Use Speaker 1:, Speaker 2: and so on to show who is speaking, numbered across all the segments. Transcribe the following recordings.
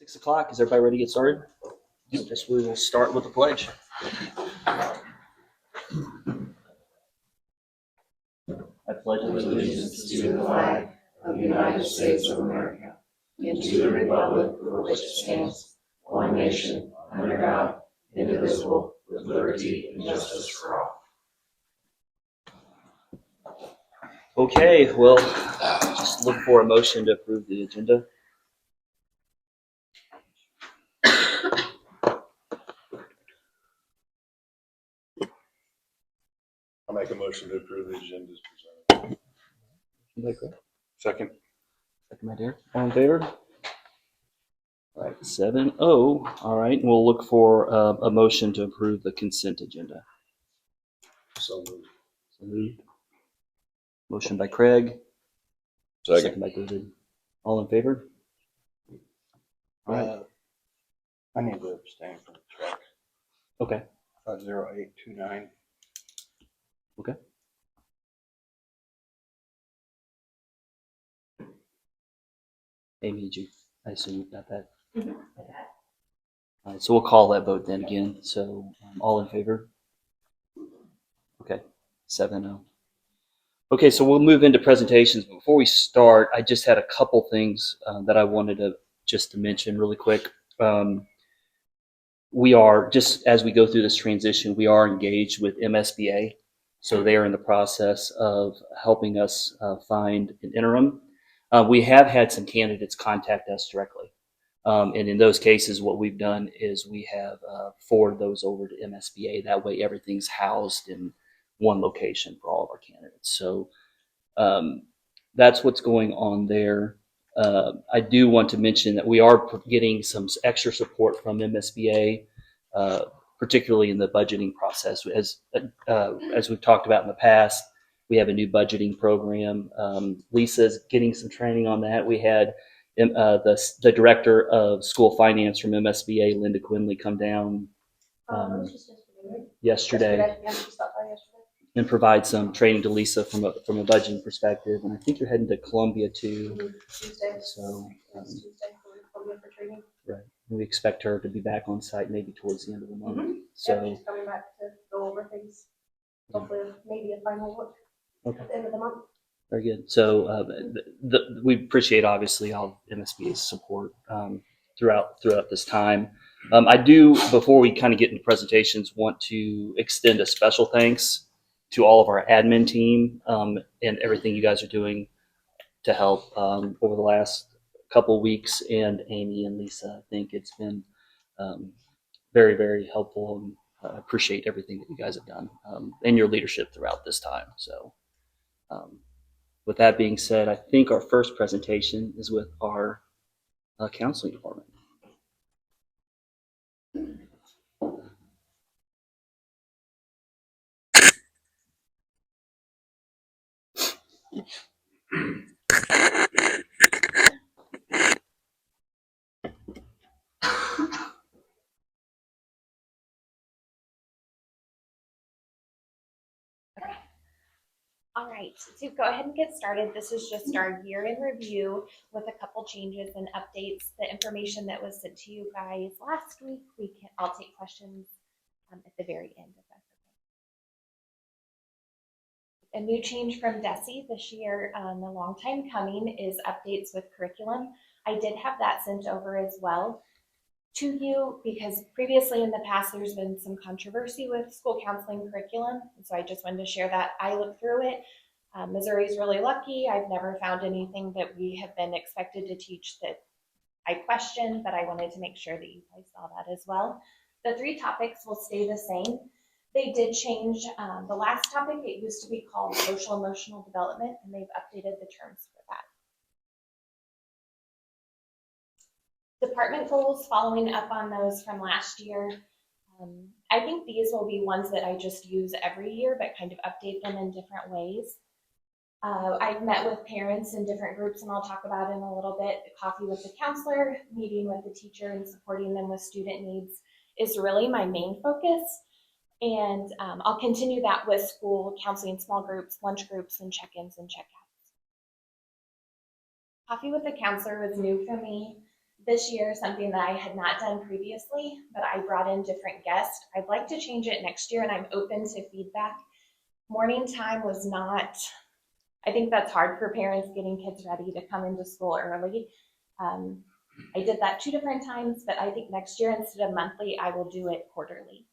Speaker 1: 6 o'clock. Is everybody ready to get started? Yes, we will start with the pledge. I pledge
Speaker 2: allegiance to the flag of the United States of America and to the republic for which it stands, one nation, under God, indivisible, with liberty and justice for all.
Speaker 1: Okay, well, just look for a motion to approve the agenda.
Speaker 3: I'll make a motion to approve the agenda as presented. Second.
Speaker 1: Second, my dear. All in favor? All right, 7-0. All right, we'll look for a motion to approve the consent agenda.
Speaker 3: So moved.
Speaker 1: So moved. Motion by Craig.
Speaker 3: Second.
Speaker 1: By David. All in favor? All right.
Speaker 4: I need to abstain from the check.
Speaker 1: Okay.
Speaker 4: 50829.
Speaker 1: Okay. Amy, I assume you got that?
Speaker 2: Mm-hmm.
Speaker 1: All right, so we'll call that vote then again. So all in favor? Okay, 7-0. Okay, so we'll move into presentations. Before we start, I just had a couple things that I wanted to mention really quick. We are, just as we go through this transition, we are engaged with MSBA. So they are in the process of helping us find an interim. We have had some candidates contact us directly. And in those cases, what we've done is we have forwarded those over to MSBA. That way everything's housed in one location for all of our candidates. So that's what's going on there. I do want to mention that we are getting some extra support from MSBA, particularly in the budgeting process. As we've talked about in the past, we have a new budgeting program. Lisa's getting some training on that. We had the director of school finance from MSBA, Linda Quinley, come down yesterday.
Speaker 2: Yeah, she stopped by yesterday.
Speaker 1: And provide some training to Lisa from a budgeting perspective. And I think you're heading to Columbia too.
Speaker 2: Tuesday.
Speaker 1: So
Speaker 2: Tuesday for Columbia for training.
Speaker 1: right, we expect her to be back on site maybe towards the end of the month.
Speaker 2: Mm-hmm.
Speaker 1: So
Speaker 2: she's coming back to go over things. Hopefully, maybe a final look at the end of the month.
Speaker 1: very good. So we appreciate obviously all MSBA's support throughout this time. I do, before we kind of get into presentations, want to extend a special thanks to all of our admin team and everything you guys are doing to help over the last couple of weeks, and Amy and Lisa. I think it's been very, very helpful, and I appreciate everything that you guys have done and your leadership throughout this time. So with that being said, I think our first presentation is with our counseling department.
Speaker 5: All right, to go ahead and get started, this is just our year in review with a couple changes and updates. The information that was sent to you guys last week, I'll take questions at the very end if that's okay. A new change from DESE this year, a long time coming, is updates with curriculum. I did have that sent over as well to you because previously in the past there's been some controversy with school counseling curriculum, and so I just wanted to share that. I looked through it. Missouri's really lucky. I've never found anything that we have been expected to teach that I questioned, but I wanted to make sure that you guys saw that as well. The 3 topics will stay the same. They did change the last topic. It used to be called social emotional development, and they've updated the terms for that. Department goals, following up on those from last year. I think these will be ones that I just use every year, but kind of update them in different ways. I've met with parents in different groups, and I'll talk about in a little bit. Coffee with the counselor, meeting with the teacher, and supporting them with student needs is really my main focus. And I'll continue that with school counseling, small groups, lunch groups, and check-ins and check-outs. Coffee with the counselor was new for me. this year, something that I had not done previously, but I brought in different guests. I'd like to change it next year, and I'm open to feedback. Morning time was not, I think that's hard for parents getting kids ready to come into school early. I did that 2 different times, but I think next year, instead of monthly, I will do it quarterly.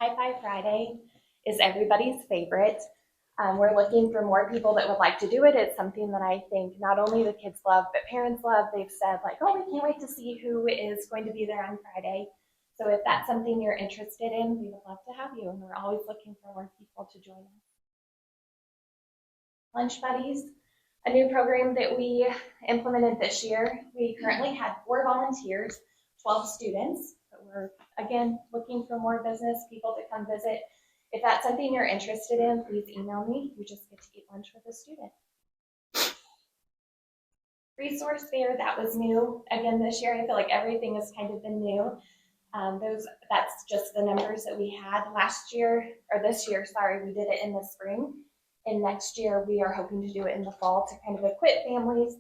Speaker 5: High Five Friday is everybody's favorite. We're looking for more people that would like to do it. It's something that I think not only the kids love, but parents love. They've said like, oh, we can't wait to see who is going to be there on Friday. So if that's something you're interested in, we would love to have you. And we're always looking for more people to join us. Lunch Buddies, a new program that we implemented this year. We currently had 4 volunteers, 12 students, but we're, again, looking for more business people to come visit. If that's something you're interested in, please email me. You just get to eat lunch with a student. Resource fair, that was new. Again, this year, I feel like everything has kind of been new. That's just the numbers that we had last year, or this year, sorry, we did it in the spring. And next year, we are hoping to do it in the fall to kind of equip families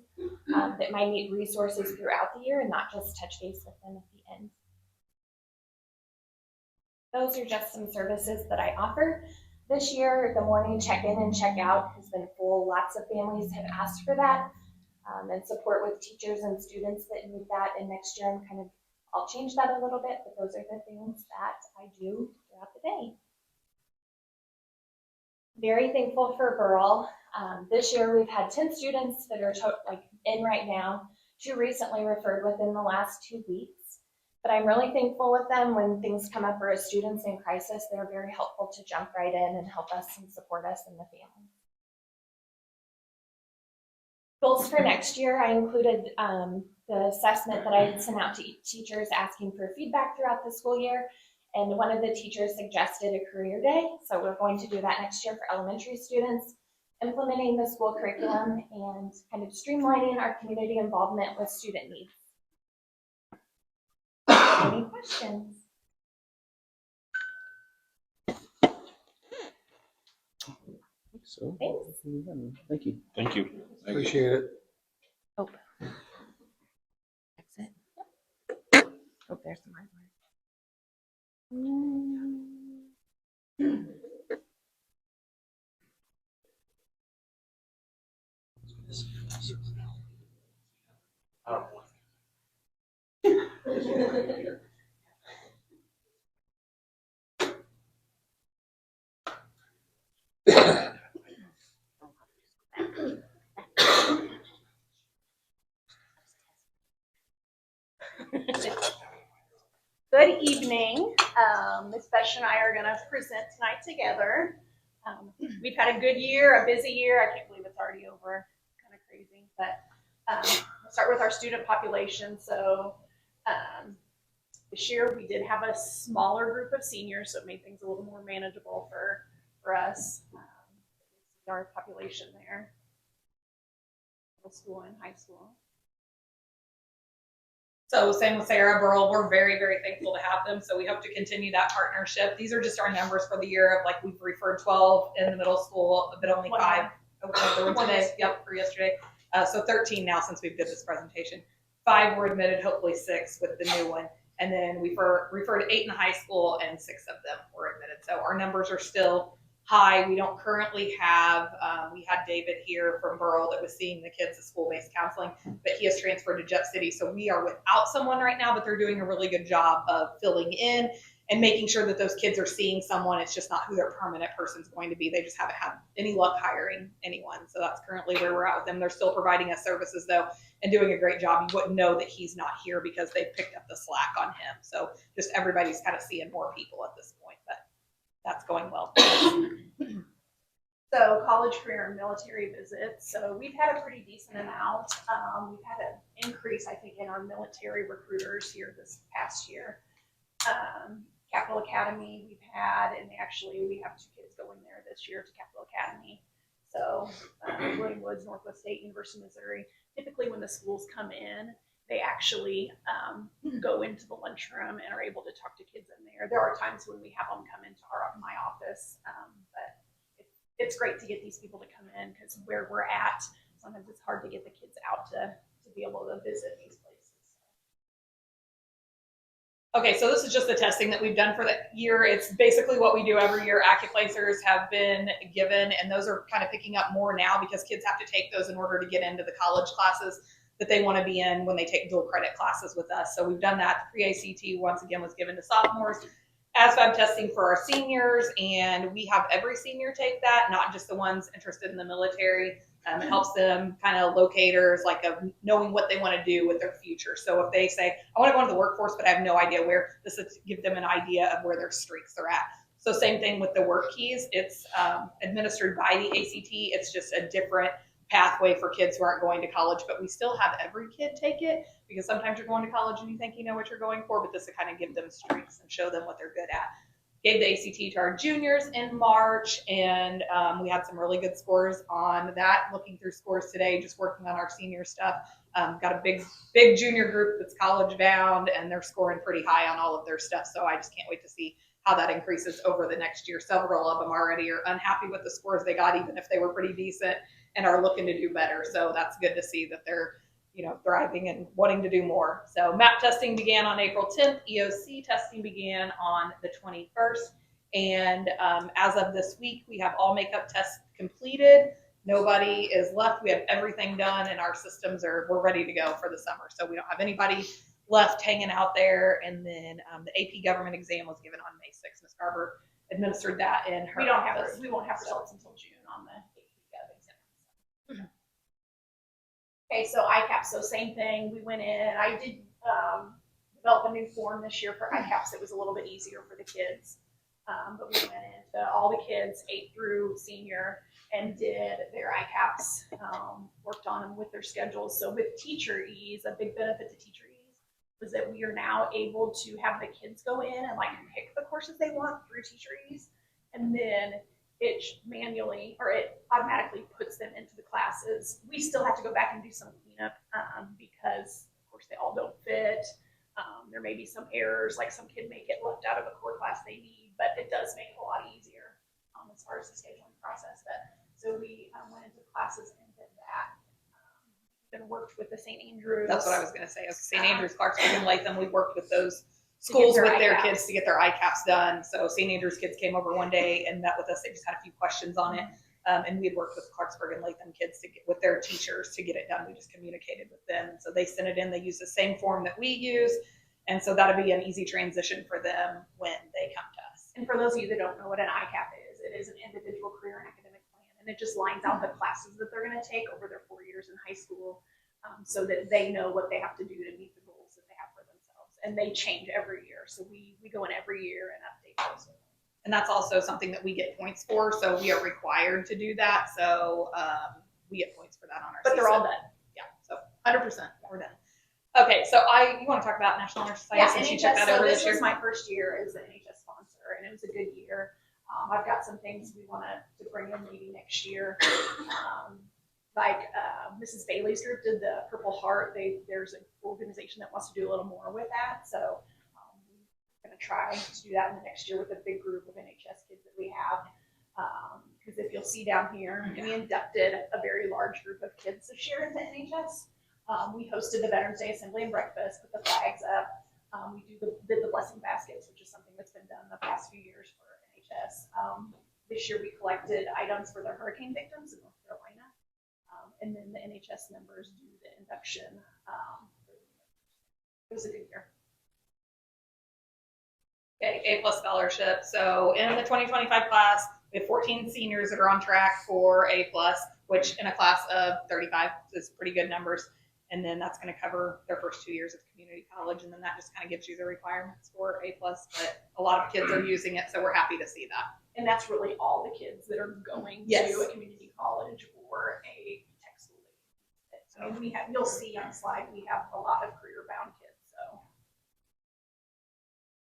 Speaker 5: that might need resources throughout the year and not just touch base with them at the end. Those are just some services that I offer. This year, the morning check-in and check-out has been full. Lots of families have asked for that, and support with teachers and students that need that. And next year, I'll change that a little bit, but those are the things that I do throughout the day. Very thankful for Burl. This year, we've had 10 students that are in right now. 2 recently referred within the last 2 weeks. But I'm really thankful with them when things come up for a students in crisis. They're very helpful to jump right in and help us and support us and the family. Goals for next year, I included the assessment that I had sent out to teachers asking for feedback throughout the school year. And one of the teachers suggested a career day. So we're going to do that next year for elementary students, implementing the school curriculum and kind of streamlining our community involvement with student needs. Any questions?
Speaker 1: So,
Speaker 5: Thanks.
Speaker 1: thank you.
Speaker 3: Thank you.
Speaker 4: Appreciate it.
Speaker 6: Oh. Exit. Oh, there's the right word.
Speaker 7: Good evening. Ms. Besh and I are going to present tonight together. We've had a good year, a busy year. I can't believe it's already over. Kind of crazy. But we'll start with our student population. So this year we did have a smaller group of seniors, so it made things a little more manageable for us. Our population there, middle school and high school.
Speaker 8: So same with Sarah Burl, we're very, very thankful to have them. So we hope to continue that partnership. These are just our numbers for the year of we've referred 12 in the middle school, but only 5 today. Yep, for yesterday. So 13 now since we did this presentation. 5 were admitted, hopefully 6 with the new one. And then we referred 8 in the high school and 6 of them were admitted. So our numbers are still high. We don't currently have, we had David here from Burl that was seeing the kids at school-based counseling, but he has transferred to Jeff City. So we are without someone right now, but they're doing a really good job of filling in and making sure that those kids are seeing someone. It's just not who their permanent person's going to be. They just haven't had any luck hiring anyone. So that's currently where we're at with them. They're still providing us services though and doing a great job. You wouldn't know that he's not here because they picked up the slack on him. So just everybody's kind of seeing more people at this point, but that's going well.
Speaker 7: So college, career, and military visits. So we've had a pretty decent amount. We've had an increase, I think, in our military recruiters here this past year. Capital Academy we've had, and we have 2 kids going there this year to Capital Academy. So William Woods, Northwest State, University of Missouri. Typically when the schools come in, they actually go into the lunchroom and are able to talk to kids in there. There are times when we have them come into my office, but it's great to get these people to come in because where we're at, sometimes it's hard to get the kids out to to be able to visit these places.
Speaker 8: Okay, so this is just the testing that we've done for the year. It's basically what we do every year. Acuplacers have been given, and those are kind of picking up more now because kids have to take those in order to get into the college classes that they want to be in when they take dual credit classes with us. So we've done that. Pre-ACT once again was given to sophomores. ASVAB testing for our seniors, and we have every senior take that, not just the ones interested in the military. It helps them kind of locators, like of knowing what they want to do with their future. So if they say, I want to go into the workforce, but I have no idea where, this is to give them an idea of where their strengths are at. So same thing with the work keys. It's administered by the ACT. It's just a different pathway for kids who aren't going to college, but we still have every kid take it because sometimes you're going to college and you think you know what you're going for, but this will kind of give them strengths and show them what they're good at. Gave the ACT to our juniors in March, and we had some really good scores on that. Looking through scores today, just working on our senior stuff. Got a big junior group that's college bound, and they're scoring pretty high on all of their stuff. So I just can't wait to see how that increases over the next year. Several of them already are unhappy with the scores they got, even if they were pretty decent, and are looking to do better. So that's good to see that they're thriving and wanting to do more. So MAP testing began on April 10th. EOC testing began on the 21st. And as of this week, we have all makeup tests completed. Nobody is left. We have everything done, and our systems we're ready to go for the summer. So we don't have anybody left hanging out there. And then the AP government exam was given on May 6th. Ms. Garber administered that in her office.
Speaker 7: We won't have results until June on the AP Gov exam. Okay, so ICAPS, so same thing. We went in. I did develop a new form this year for ICAPS that was a little bit easier for the kids. But we went into all the kids, 8 through senior, and did their ICAPS, worked on them with their schedules. So with Teacher Ease, a big benefit to Teacher Ease was that we are now able to have the kids go in and like pick the courses they want through Teacher Ease, and then it automatically puts them into the classes. We still have to go back and do some cleanup because, of course, they all don't fit. There may be some errors, like some kid may get left out of a core class they need, but it does make it a lot easier as far as the scheduling process. So we went into classes and did that. Then worked with the St. Andrews.
Speaker 8: That's what I was going to say. St. Andrews, Clarksburg, and Latham, we worked with those schools with their kids to get their ICAPs done. So St. Andrews kids came over one day and met with us. They just had a few questions on it. And we had worked with Clarksburg and Latham kids with their teachers to get it done. We just communicated with them. And so they sent it in. They use the same form that we use. And so that'll be an easy transition for them when they come to us.
Speaker 7: And for those of you that don't know what an ICAP is, it is an individual career and academic plan. And it just lines out the classes that they're going to take over their 4 years in high school so that they know what they have to do to meet the goals that they have for themselves. And they change every year. So we go in every year and update those.
Speaker 8: And that's also something that we get points for. So we are required to do that. So we get points for that on our
Speaker 7: But they're all done.
Speaker 8: Yeah, so 100%, we're done. Okay, so you want to talk about National Honor Society since you took that over this year?
Speaker 7: This was my first year as an NHS sponsor, and it was a good year. I've got some things we want to bring in maybe next year. Mrs. Bailey's group did the Purple Heart. There's an organization that wants to do a little more with that. So we're going to try to do that in the next year with a big group of NHS kids that we have. Because if you'll see down here, we inducted a very large group of kids this year into NHS. We hosted the Veterans Day Assembly and Breakfast, put the flags up. We did the blessing baskets, which is something that's been done the past few years for NHS. This year we collected items for the hurricane victims in North Carolina. And then the NHS members do the induction. It was a good year.
Speaker 8: Okay, A+ scholarship. So in the 2025 class, we have 14 seniors that are on track for A+, which in a class of 35 is pretty good numbers. And then that's going to cover their first 2 years of community college. And then that just kind of gives you the requirements for A+, but a lot of kids are using it. So we're happy to see that.
Speaker 7: And that's really all the kids that are going to a community college or a tech school. So you'll see on the slide, we have a lot of career-bound kids. So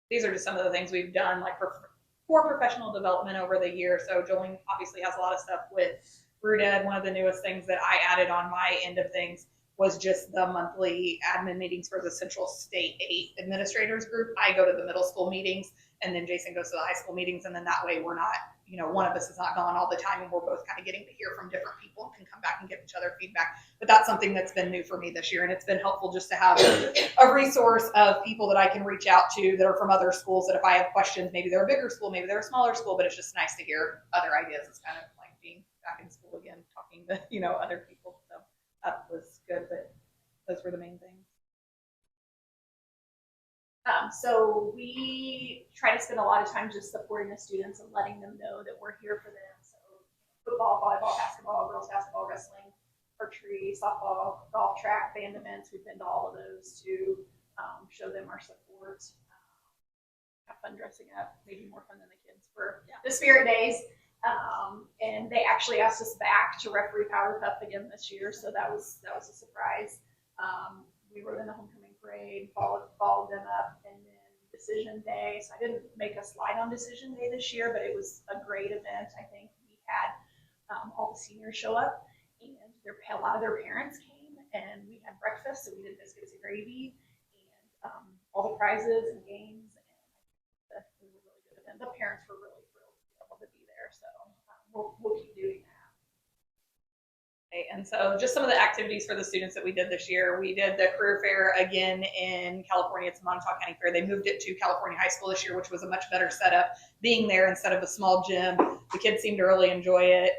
Speaker 8: these are just some of the things we've done, like for professional development over the year. So Jolene obviously has a lot of stuff with BRUDED. One of the newest things that I added on my end of things was just the monthly admin meetings for the Central State 8 administrators group. I go to the middle school meetings, and then Jason goes to the high school meetings, and then that way we're not, one of us is not gone all the time, and we're both kind of getting to hear from different people and can come back and give each other feedback. But that's something that's been new for me this year, and it's been helpful just to have a resource of people that I can reach out to that are from other schools, that if I have questions, maybe they're a bigger school, maybe they're a smaller school, but it's just nice to hear other ideas. It's kind of like being back in school again, talking to, other people. So that was good, but those were the main things.
Speaker 7: So we try to spend a lot of time just supporting the students and letting them know that we're here for them. So football, volleyball, basketball, girls basketball, wrestling, archery, softball, golf, track, band events. We've been to all of those to show them our support. Have fun dressing up, maybe more fun than the kids for the Spirit Days. And they actually asked us back to referee Power Cup again this year, so that was a surprise. We rode in the homecoming parade, followed them up, and then decision day. So I didn't make a slide on decision day this year, but it was a great event. I think we had all the seniors show up, and a lot of their parents came, and we had breakfast. So we did biscuits and gravy, and all the prizes and games, and it was a really good event. The parents were really thrilled to be able to be there, so we'll keep doing that.
Speaker 8: And so just some of the activities for the students that we did this year. We did the career fair again in California. It's Montauk County Fair. They moved it to California High School this year, which was a much better setup being there instead of a small gym. The kids seemed to really enjoy it.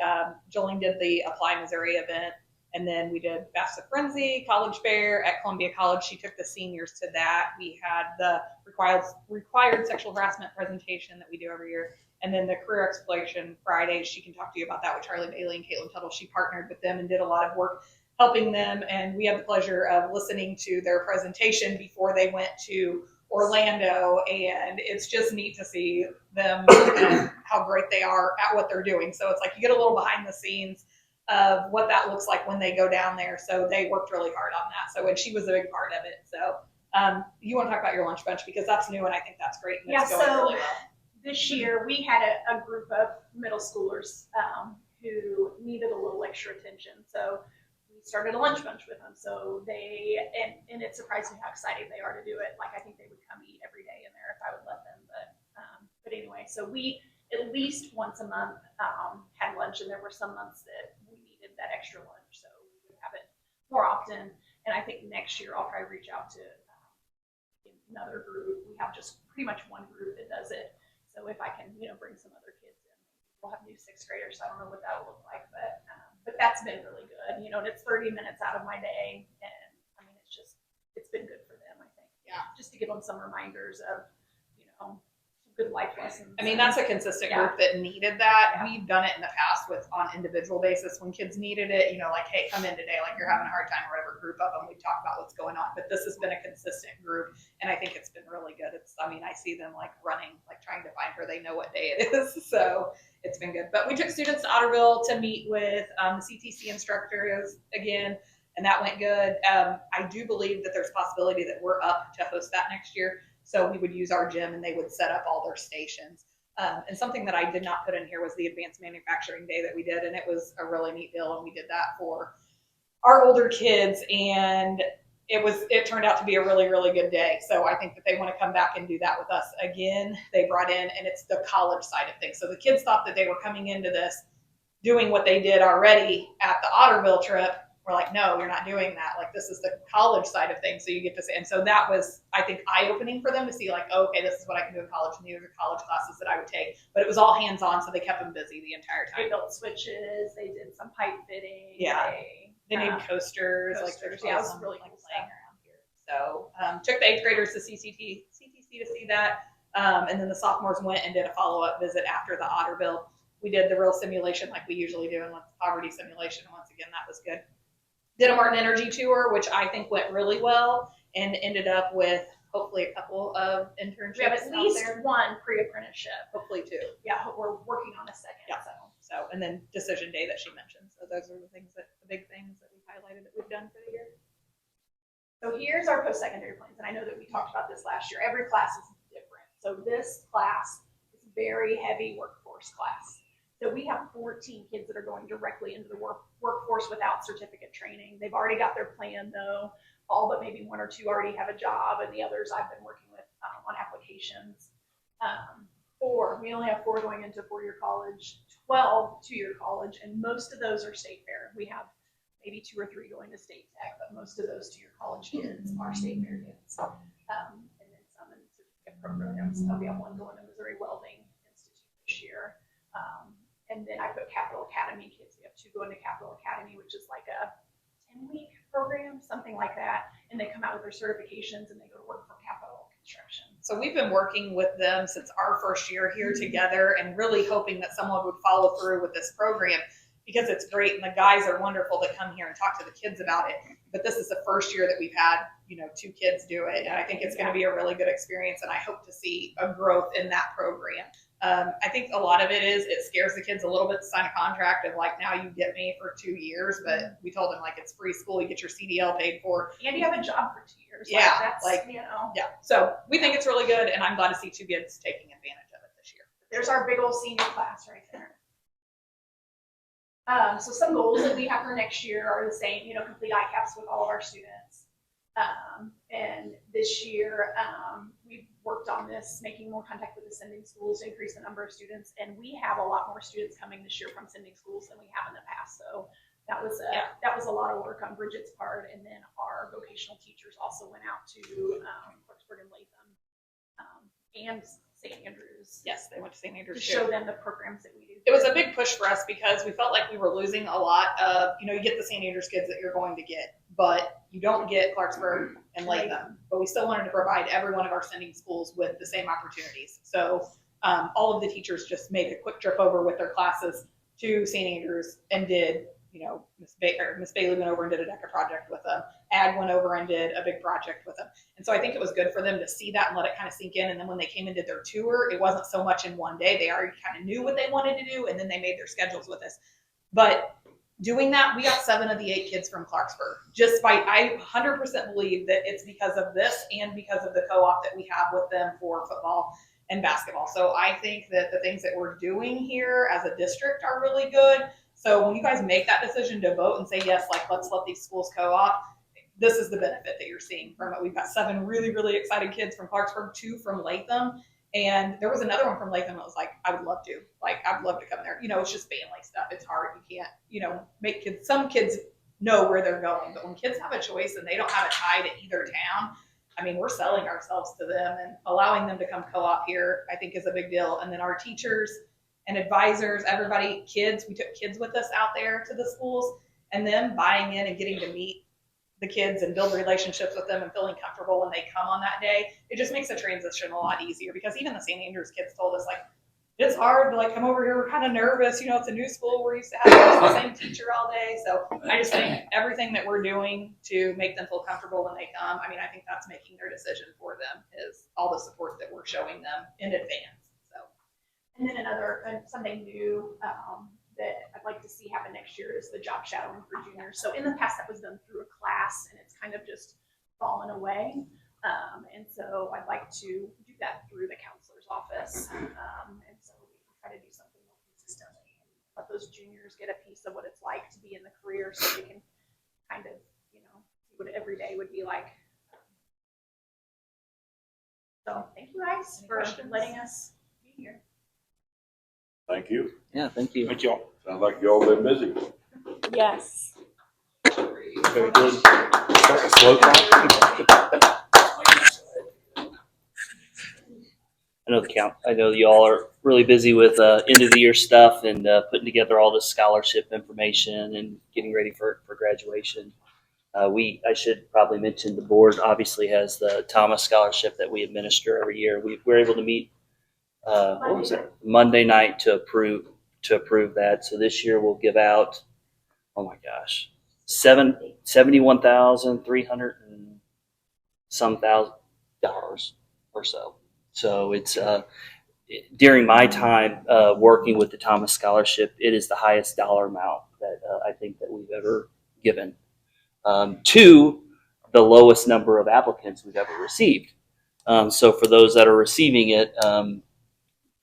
Speaker 8: Jolene did the Apply Missouri event. And then we did FAFSA Frenzy, College Fair at Columbia College. She took the seniors to that. We had the required sexual harassment presentation that we do every year. And then the Career Exploration Friday, she can talk to you about that with Charlie Bailey and Caitlin Tuttle. She partnered with them and did a lot of work helping them. And we had the pleasure of listening to their presentation before they went to Orlando. And it's just neat to see them, how great they are at what they're doing. So it's like you get a little behind the scenes of what that looks like when they go down there. So they worked really hard on that. So, and she was a big part of it. So you want to talk about your lunch bunch, because that's new and I think that's great. And it's going really well.
Speaker 7: This year, we had a group of middle schoolers who needed a little extra attention. So we started a lunch bunch with them. So and it surprised me how excited they are to do it. Like, I think they would come eat every day in there if I would let them. But anyway, so we at least once a month had lunch, and there were some months that we needed that extra lunch. So we would have it more often. And I think next year I'll probably reach out to another group. We have just pretty much one group that does it. So if I can, bring some other kids in, we'll have new sixth graders. So I don't know what that will look like, but that's been really good. And it's 30 minutes out of my day, and I mean, it's been good for them. I think, just to give them some reminders of, some good life lessons.
Speaker 8: I mean, that's a consistent group that needed that. We've done it in the past on individual basis when kids needed it. Like, hey, come in today, like you're having a hard time, or whatever. Group of them, we talk about what's going on. But this has been a consistent group, and I think it's been really good. I see them like running, like trying to find her. They know what day it is, so it's been good. But we took students to Otterville to meet with the CTC instructors again, and that went good. I do believe that there's a possibility that we're up to host that next year. So we would use our gym, and they would set up all their stations. And something that I did not put in here was the advanced manufacturing day that we did, and it was a really neat deal. And we did that for our older kids, and it turned out to be a really, really good day. So I think that they want to come back and do that with us again. They brought in, and it's the college side of things. So the kids thought that they were coming into this doing what they did already at the Otterville trip. We're like, no, you're not doing that. Like, this is the college side of things. So you get to see. And so that was, I think, eye-opening for them to see, like, oh, okay, this is what I can do in college. And these are college classes that I would take. But it was all hands-on, so they kept them busy the entire time.
Speaker 7: They built switches. They did some pipe fitting.
Speaker 8: Yeah. They made coasters. Like, there's it was really like playing around here. So took the 8th graders to CTC to see that. And then the sophomores went and did a follow-up visit after the Otterville. We did the real simulation like we usually do, and with poverty simulation. Once again, that was good. Did a Martin Energy tour, which I think went really well, and ended up with hopefully a couple of internships.
Speaker 7: We have at least
Speaker 8: out there.
Speaker 7: one pre-apprenticeship.
Speaker 8: Hopefully two.
Speaker 7: Yeah, we're working on a second.
Speaker 8: Yeah. So, and then decision day that she mentioned. So those are the big things that we've highlighted that we've done for the year.
Speaker 7: So here's our post-secondary plans, and I know that we talked about this last year. Every class is different. So this class is a very heavy workforce class. So we have 14 kids that are going directly into the workforce without certificate training. They've already got their plan, though. All but maybe 1 or 2 already have a job, and the others I've been working with on applications. We only have 4 going into 4-year college, 12 2-year college, and most of those are state fair. We have maybe 2 or 3 going to state tech, but most of those 2-year college kids are state fair kids. And then some in certificate programs. We have 1 going to Missouri Welding Institute this year. And then I put Capital Academy kids. We have 2 going to Capital Academy, which is like a 10-week program, something like that. And they come out with their certifications and they go to work for Capital Construction.
Speaker 8: So we've been working with them since our first year here together and really hoping that someone would follow through with this program because it's great and the guys are wonderful that come here and talk to the kids about it. But this is the first year that we've had, 2 kids do it. And I think it's going to be a really good experience and I hope to see a growth in that program. I think a lot of it is it scares the kids a little bit to sign a contract of like, now you get me for 2 years, but we told them like it's free school, you get your CDL paid for.
Speaker 7: And you have a job for 2 years.
Speaker 8: Yeah,
Speaker 7: Yeah.
Speaker 8: So we think it's really good and I'm glad to see 2 kids taking advantage of it this year.
Speaker 7: There's our big old senior class right there. So some goals that we have for next year are the same, complete ICAPs with all of our students. And this year, we've worked on this, making more contact with the sending schools to increase the number of students. And we have a lot more students coming this year from sending schools than we have in the past. So that was a lot of work on Bridget's part. And then our vocational teachers also went out to Clarksburg and Latham and St. Andrews.
Speaker 8: Yes, they went to St. Andrews
Speaker 7: to show them the programs that we do.
Speaker 8: It was a big push for us because we felt like we were losing a lot of, you get the St. Andrews kids that you're going to get, but you don't get Clarksburg and Latham. But we still wanted to provide every one of our sending schools with the same opportunities. So all of the teachers just made a quick trip over with their classes to St. Andrews and did, Miss Bailey went over and did a DECA project with them. Ag went over and did a big project with them. And so I think it was good for them to see that and let it kind of sink in. And then when they came and did their tour, it wasn't so much in one day. They already kind of knew what they wanted to do, and then they made their schedules with us. But doing that, we got 7 of the 8 kids from Clarksburg. I 100% believe that it's because of this and because of the co-op that we have with them for football and basketball. So I think that the things that we're doing here as a district are really good. So when you guys make that decision to vote and say, yes, like let's let these schools co-op, this is the benefit that you're seeing from it. We've got 7 really, really excited kids from Clarksburg, 2 from Latham. And there was another one from Latham that was like, I would love to. Like, I'd love to come there. It's just family stuff. It's hard. You can't, make kids. Some kids know where they're going. But when kids have a choice and they don't have a tie to either town, I mean, we're selling ourselves to them and allowing them to come co-op here, I think is a big deal. And then our teachers and advisors, everybody, kids, we took kids with us out there to the schools and them buying in and getting to meet the kids and build relationships with them and feeling comfortable when they come on that day. It just makes the transition a lot easier because even the St. Andrews kids told us like, it's hard to like come over here. We're kind of nervous. It's a new school. We're used to having the same teacher all day. So I just think everything that we're doing to make them feel comfortable when they come, I think that's making their decision for them is all the support that we're showing them in advance.
Speaker 7: And then something new that I'd like to see happen next year is the job shadowing for juniors. So in the past that was done through a class and it's kind of just fallen away. And so I'd like to do that through the counselor's office. And so we can try to do something more consistently and let those juniors get a piece of what it's like to be in the career so they can kind of, see what every day would be like. So thank you guys for letting us be here.
Speaker 3: Thank you.
Speaker 1: Yeah, thank you.
Speaker 4: Thank y'all.
Speaker 3: Sounds like y'all been busy.
Speaker 6: Yes.
Speaker 1: Very good.
Speaker 3: Slow talk.
Speaker 1: I know you all are really busy with end of the year stuff and putting together all this scholarship information and getting ready for graduation. I should probably mention the board obviously has the Thomas Scholarship that we administer every year. We're able to meet Monday night to approve that. So this year we'll give out, oh my gosh, $71,300 and some $1,000 or so. So it's during my time working with the Thomas Scholarship, it is the highest dollar amount that I think that we've ever given to the lowest number of applicants we've ever received. So for those that are receiving it,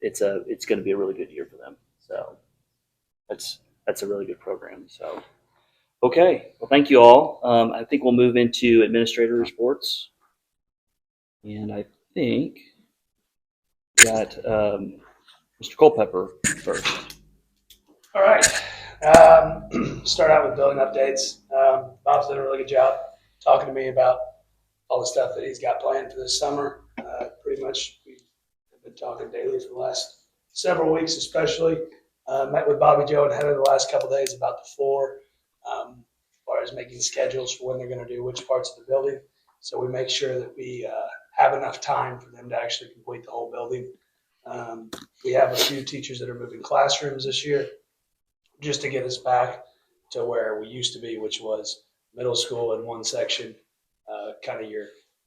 Speaker 1: it's going to be a really good year for them. So that's a really good program. So okay, well, thank you all. I think we'll move into administrator reports, and I think Got Mr. Culpepper first.
Speaker 9: All right. Start out with building updates. Bob's done a really good job talking to me about all the stuff that he's got planned for this summer. Pretty much we have been talking daily for the last several weeks, especially. Met with Bobby Joe and Heather the last couple of days about the floor, as far as making schedules for when they're going to do which parts of the building. So we make sure that we have enough time for them to actually complete the whole building. We have a few teachers that are moving classrooms this year just to get us back to where we used to be, which was middle school in one section, kind of your,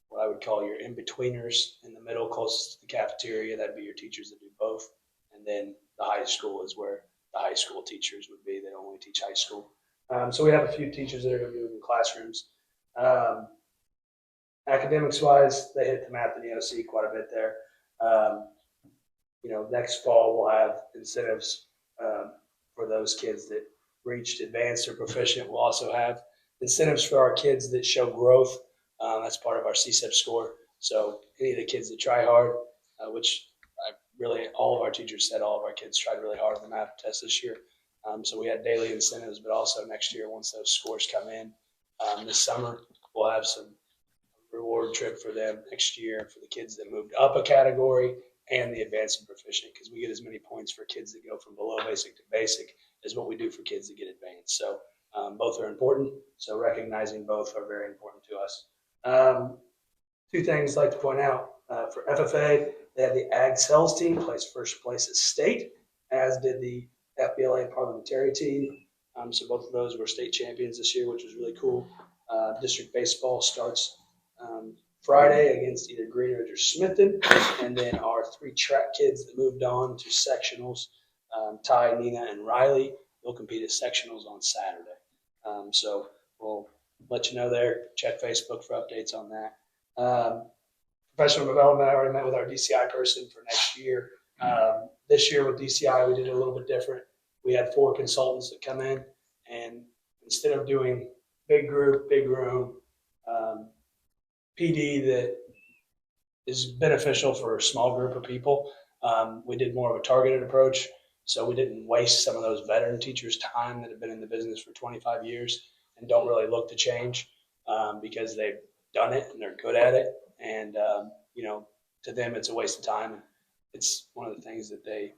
Speaker 9: what I would call your in-betweeners in the middle closest to the cafeteria. That'd be your teachers that do both. And then the high school is where the high school teachers would be. They only teach high school. So we have a few teachers that are going to be moving classrooms. Academics wise, they hit the math and EOC quite a bit there. Next fall we'll have incentives for those kids that reached advanced or proficient. We'll also have incentives for our kids that show growth. That's part of our CSEP score. So any of the kids that try hard, which all of our teachers said all of our kids tried really hard on the math test this year. So we had daily incentives, but also next year, once those scores come in this summer, we'll have some reward trip for them next year for the kids that moved up a category and the advanced and proficient, because we get as many points for kids that go from below basic to basic as what we do for kids that get advanced. So both are important. So recognizing both are very important to us. Two things I'd like to point out. For FFA, they had the Ag Sales team place first place at state, as did the FBLA parliamentary team. So both of those were state champions this year, which was really cool. District baseball starts Friday against either Greenridge or Smithton. And then our 3 track kids that moved on to sectionals, Ty, Nina, and Riley, they'll compete at sectionals on Saturday. So we'll let you know there. Check Facebook for updates on that. Professional development, I already met with our DCI person for next year. This year with DCI, we did it a little bit different. We had 4 consultants that come in, and instead of doing big group, big room, PD that is beneficial for a small group of people, we did more of a targeted approach. So we didn't waste some of those veteran teachers' time that have been in the business for 25 years and don't really look to change because they've done it and they're good at it. And, to them, it's a waste of time. It's one of the things that they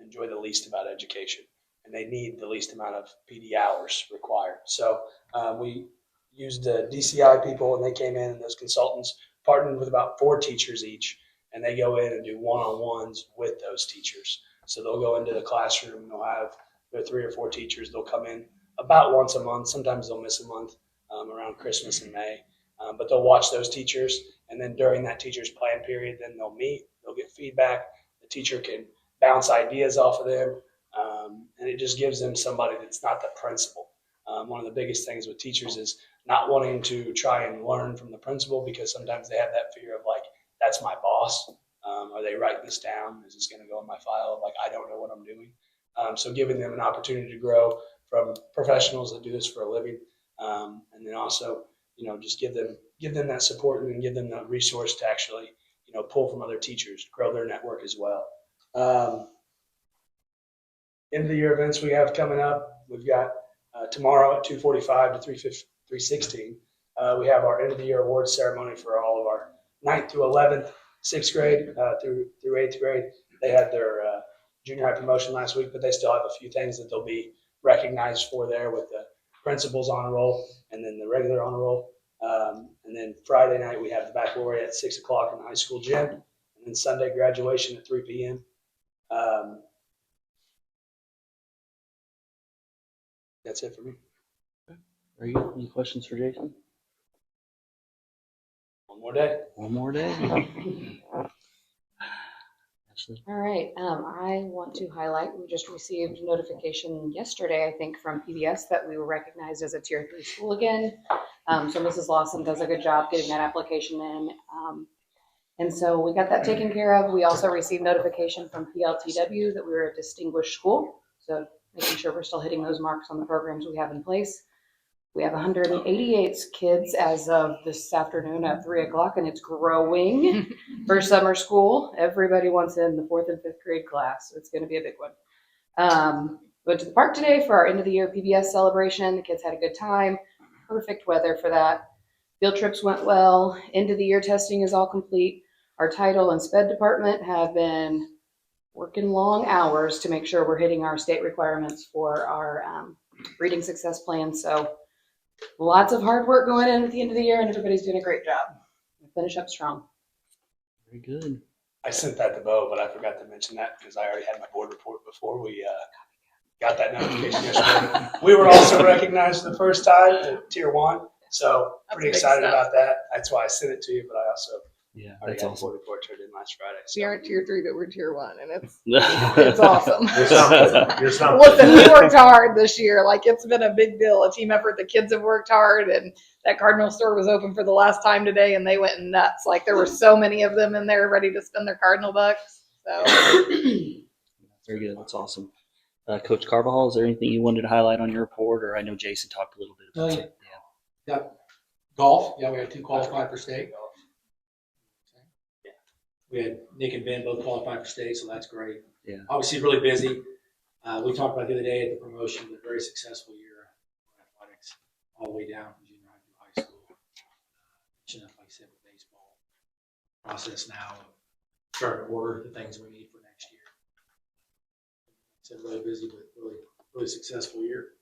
Speaker 9: enjoy the least about education, and they need the least amount of PD hours required. So we used DCI people, and they came in, and those consultants partnered with about 4 teachers each, and they go in and do one-on-ones with those teachers. So they'll go into the classroom, and they'll have their 3 or 4 teachers. They'll come in about once a month. Sometimes they'll miss a month around Christmas and May, but they'll watch those teachers, and then during that teacher's plan period, then they'll meet, they'll get feedback. The teacher can bounce ideas off of them, and it just gives them somebody that's not the principal. One of the biggest things with teachers is not wanting to try and learn from the principal, because sometimes they have that fear of like, that's my boss. Are they writing this down? Is this going to go in my file? Like, I don't know what I'm doing. So giving them an opportunity to grow from professionals that do this for a living. And then also, just give them that support and give them that resource to actually, pull from other teachers, grow their network as well. End of the year events we have coming up. We've got tomorrow at 2:45 to 3:16. We have our end of the year awards ceremony for all of our 9th to 11th, 6th grade through 8th grade. They had their junior high promotion last week, but they still have a few things that they'll be recognized for there with the principals honor roll and then the regular honor roll. And then Friday night we have the baccalaureate at 6 o'clock in the high school gym, and then Sunday graduation at 3 p.m. That's it for me.
Speaker 1: Are you any questions for Jason?
Speaker 9: One more day.
Speaker 1: One more day. Ashley?
Speaker 10: All right, I want to highlight, we just received notification yesterday, I think, from PBS that we were recognized as a Tier 3 school again. So Mrs. Lawson does a good job getting that application in. And so we got that taken care of. We also received notification from PLTW that we were a distinguished school. So making sure we're still hitting those marks on the programs we have in place. We have 188 kids as of this afternoon at 3 o'clock, and it's growing for summer school. Everybody wants in the 4th and 5th grade class, so it's going to be a big one. Went to the park today for our end of the year PBS celebration. The kids had a good time. Perfect weather for that. Field trips went well. End of the year testing is all complete. Our title and sped department have been working long hours to make sure we're hitting our state requirements for our reading success plan. So lots of hard work going in at the end of the year, and everybody's doing a great job. We finish up strong.
Speaker 1: Very good.
Speaker 9: I sent that to Bo, but I forgot to mention that because I already had my board report before we got that notification yesterday. We were also recognized the first time at Tier 1, so pretty
Speaker 8: big
Speaker 9: excited
Speaker 8: stuff.
Speaker 9: about that. That's why I sent it to you, but I also
Speaker 1: Yeah,
Speaker 9: already
Speaker 1: that's
Speaker 9: had the
Speaker 1: awesome.
Speaker 9: board report turned in last Friday.
Speaker 8: We
Speaker 9: So.
Speaker 8: aren't tier 3, but we're tier 1, and it's
Speaker 1: It's
Speaker 8: awesome.
Speaker 3: You're something. You're something.
Speaker 8: Listen, we worked hard this year. Like, it's been a big deal, a team effort. The kids have worked hard, and that Cardinal store was open for the last time today, and they went nuts. Like, there were so many of them in there ready to spend their Cardinal bucks. So
Speaker 1: Very good. That's awesome. Coach Carbajal, is there anything you wanted to highlight on your report? Or I know Jason talked a little bit about it.
Speaker 11: Got golf. Yeah, we had 2 qualified for state. We had Nick and Ben both qualified for state, so that's great.
Speaker 1: Yeah.
Speaker 11: Obviously, really busy. We talked about the other day at the promotion, a very successful year in athletics, all the way down from junior high through high school. Like I said, with baseball, process now of starting to order the things we need for next year. So really busy, but really successful year.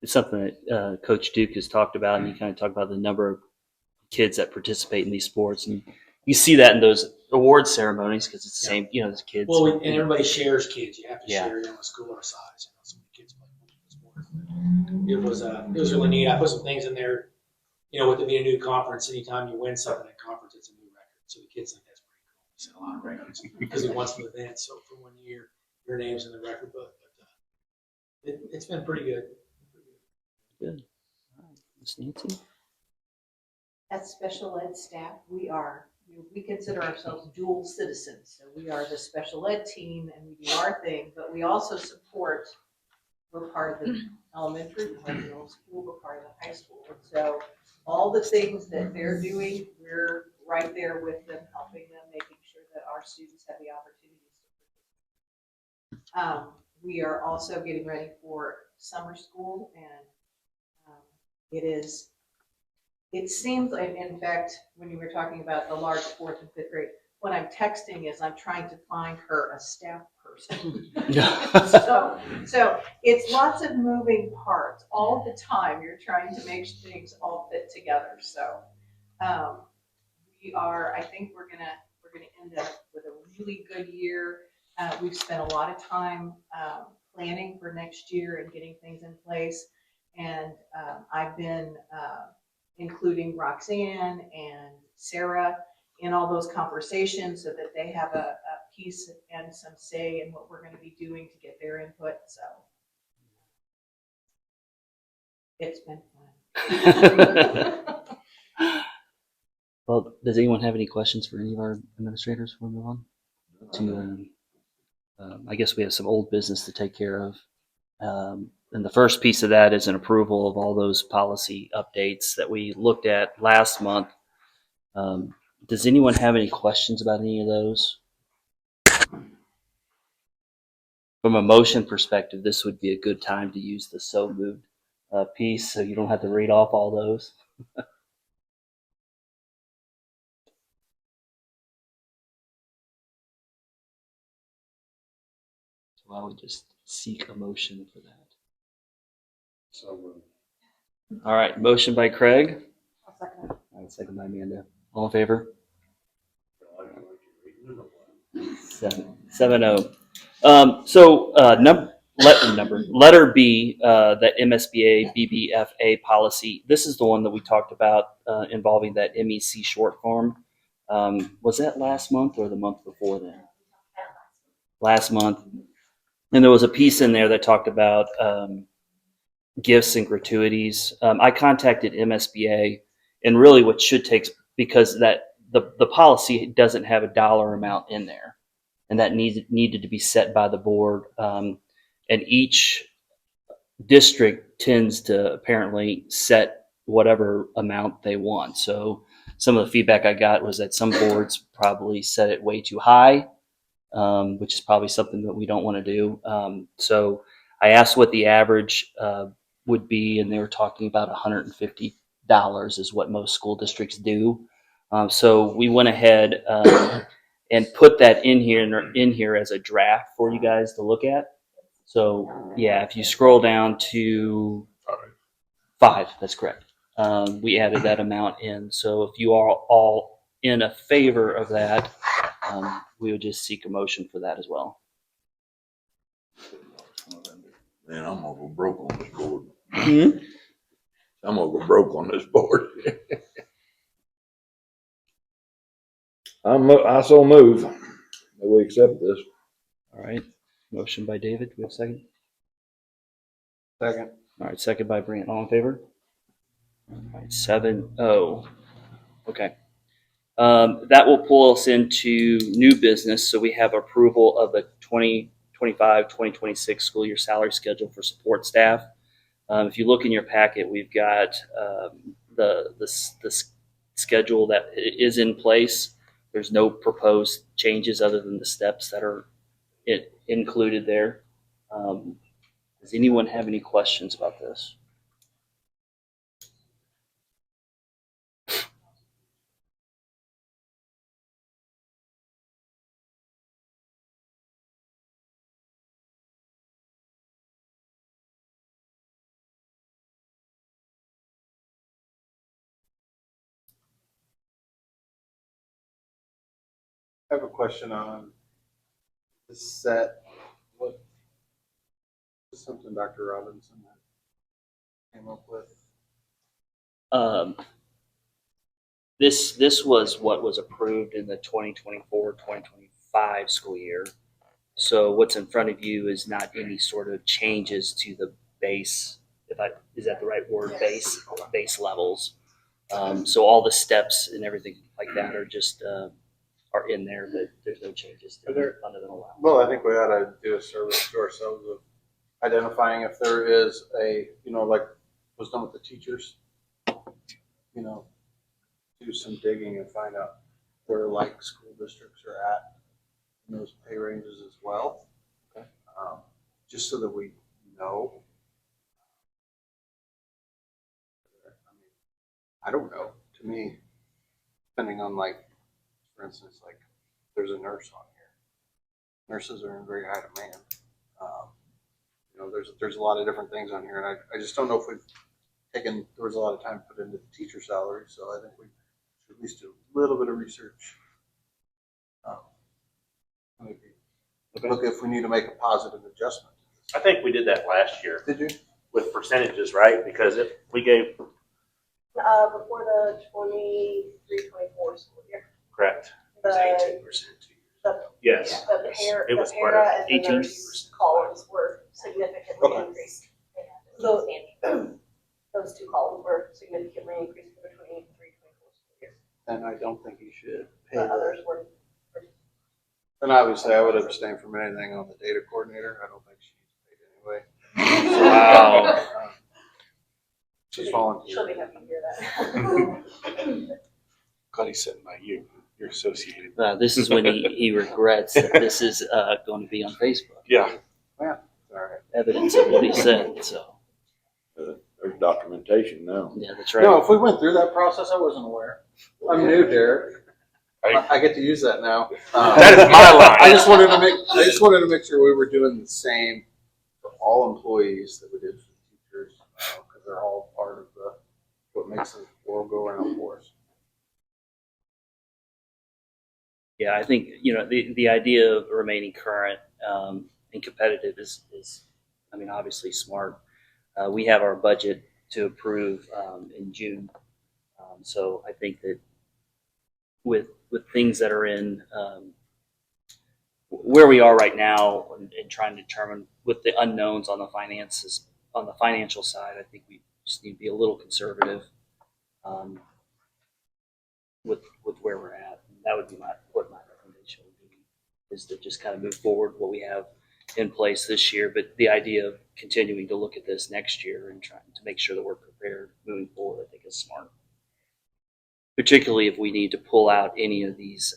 Speaker 1: It's something that Coach Duke has talked about, and he kind of talked about the number of kids that participate in these sports, and you see that in those award ceremonies because it's the same, as kids.
Speaker 11: Well, and everybody shares kids. You have to
Speaker 1: Yeah.
Speaker 11: share in a school our size. So many kids play multiple sports. It was really neat. I put some things in there. With it being a new conference, anytime you win something at conference, it's a new record. So the kids think that's pretty cool. We set a lot of records because we won some events. So for 1 year, your name's in the record book. But it's been pretty good.
Speaker 1: Good. All right. Miss Nancy?
Speaker 2: As special ed staff, we consider ourselves dual citizens. So we are the special ed team and we do our thing, but we also support, we're part of the elementary, we're part of the middle school, we're part of the high school. And so all the things that they're doing, we're right there with them, helping them, making sure that our students have the opportunities to participate. We are also getting ready for summer school, and it seems, in fact, when you were talking about the large 4th and 5th grade, what I'm texting is I'm trying to find her a staff person. So it's lots of moving parts all the time. You're trying to make things all fit together. So I think we're gonna end up with a really good year. We've spent a lot of time planning for next year and getting things in place. And I've been including Roxanne and Sarah in all those conversations so that they have a piece and some say in what we're going to be doing to get their input. So it's been fun.
Speaker 1: Well, does anyone have any questions for any of our administrators before we move on? I guess we have some old business to take care of. And the first piece of that is an approval of all those policy updates that we looked at last month. Does anyone have any questions about any of those? From a motion perspective, this would be a good time to use the so moved piece, so you don't have to read off all those. So I would just seek a motion for that.
Speaker 3: So
Speaker 1: All right, motion by Craig.
Speaker 10: I'll second it.
Speaker 1: All right, second by Amanda. All in favor? 7-0. Letter B, that MSBA BBFA policy. This is the one that we talked about involving that MEC short form. Was that last month or the month before that? Last month. And there was a piece in there that talked about gifts and gratuities. I contacted MSBA, and really what should take, because that the policy doesn't have a dollar amount in there, and that needed to be set by the board. And each district tends to apparently set whatever amount they want. So some of the feedback I got was that some boards probably set it way too high, which is probably something that we don't want to do. So I asked what the average would be, and they were talking about $150 is what most school districts do. So we went ahead and put that in here as a draft for you guys to look at. So yeah, if you scroll down to 5, that's correct. We added that amount in. So if you are all in a favor of that, we would just seek a motion for that as well.
Speaker 2: Man, I'm gonna go broke on this board. I'm gonna go broke on this board. I so move that we accept this.
Speaker 1: All right. Motion by David. Do we have a second?
Speaker 4: Second.
Speaker 1: All right. Second by Brant. All in favor? All right. 7-0. Okay. That will pull us into new business. So we have approval of the 2025-2026 school year salary schedule for support staff. If you look in your packet, we've got the schedule that is in place. There's no proposed changes other than the steps that are included there. Does anyone have any questions about this?
Speaker 4: I have a question on the set. What is something Dr. Robinson came up with?
Speaker 1: This was what was approved in the 2024-2025 school year. So what's in front of you is not any sort of changes to the base. Is that the right word? Base levels. So all the steps and everything like that are just are in there, but there's no changes to the fundamental level.
Speaker 4: Well, I think we ought to do a service to ourselves of identifying if there is a, like was done with the teachers, do some digging and find out where like school districts are at in those pay ranges as well.
Speaker 1: Okay.
Speaker 4: Just so that we know. I don't know. To me, depending on for instance, there's a nurse on here. Nurses are in very high demand. There's a lot of different things on here, and I just don't know if there was a lot of time put into the teacher salary, so I think we should at least do a little bit of research. Maybe look if we need to make a positive adjustment.
Speaker 12: I think we did that last year.
Speaker 4: Did you?
Speaker 12: With percentages, right? Because we gave.
Speaker 6: Before the 23-24 school year.
Speaker 12: Correct.
Speaker 6: The
Speaker 9: 18% 2 years.
Speaker 12: Yes.
Speaker 6: the
Speaker 12: It was quite
Speaker 6: para
Speaker 12: a-
Speaker 6: and the nurse columns were significantly increased. So those two columns were significantly increased for the 23-24 school year.
Speaker 4: And I don't think you should pay
Speaker 6: The
Speaker 4: that.
Speaker 6: others were.
Speaker 4: And obviously, I would abstain from anything on the data coordinator. I don't think she needs paid anyway.
Speaker 12: Wow.
Speaker 4: She's volunteer.
Speaker 6: She'll be happy to hear that.
Speaker 3: Glad he's sitting by you. You're associated.
Speaker 1: This is when he regrets that this is going to be on Facebook.
Speaker 3: Yeah.
Speaker 4: Yeah. All right.
Speaker 1: Evidence of what he said. So
Speaker 2: There's documentation now.
Speaker 1: yeah, that's right.
Speaker 4: No, if we went through that process, I wasn't aware. I'm new, Derek. I get to use that now.
Speaker 3: That is my line.
Speaker 4: I just wanted to make sure we were doing the same for all employees that we did for the teachers, because they're all part of what makes the world go around for us.
Speaker 1: Yeah, I think the idea of remaining current and competitive is obviously smart. We have our budget to approve in June, so I think that with things that are in where we are right now and trying to determine with the unknowns on the finances on the financial side, I think we just need to be a little conservative with where we're at. And that would be what my recommendation would be, is to just kind of move forward what we have in place this year. But the idea of continuing to look at this next year and trying to make sure that we're prepared moving forward, I think is smart. Particularly if we need to pull out any of these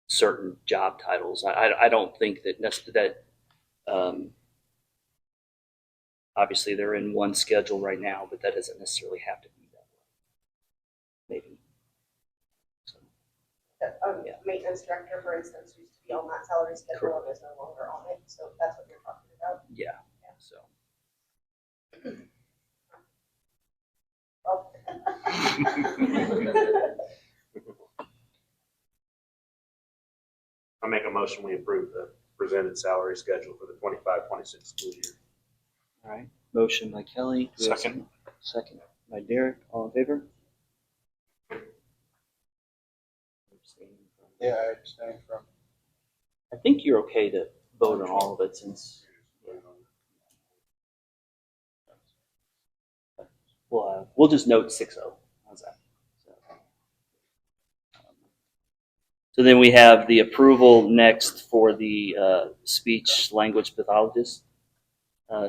Speaker 1: certain job titles. I don't think that obviously they're in one schedule right now, but that doesn't necessarily have to be that way. Maybe. So,
Speaker 6: Yeah. Maintenance director, for instance, used to be on that salary schedule and is no longer on it, so that's what you're talking about.
Speaker 1: yeah. So.
Speaker 6: Well,
Speaker 12: I make a motion, we approve the presented salary schedule for the 25-26 school year.
Speaker 1: All right. Motion by Kelly. Do we have a
Speaker 3: Second.
Speaker 1: Second by Derek. All in favor?
Speaker 4: Yeah, I abstain from.
Speaker 1: I think you're okay to vote on all of it since. We'll just note 6-0. How's that? So then we have the approval next for the speech language pathologist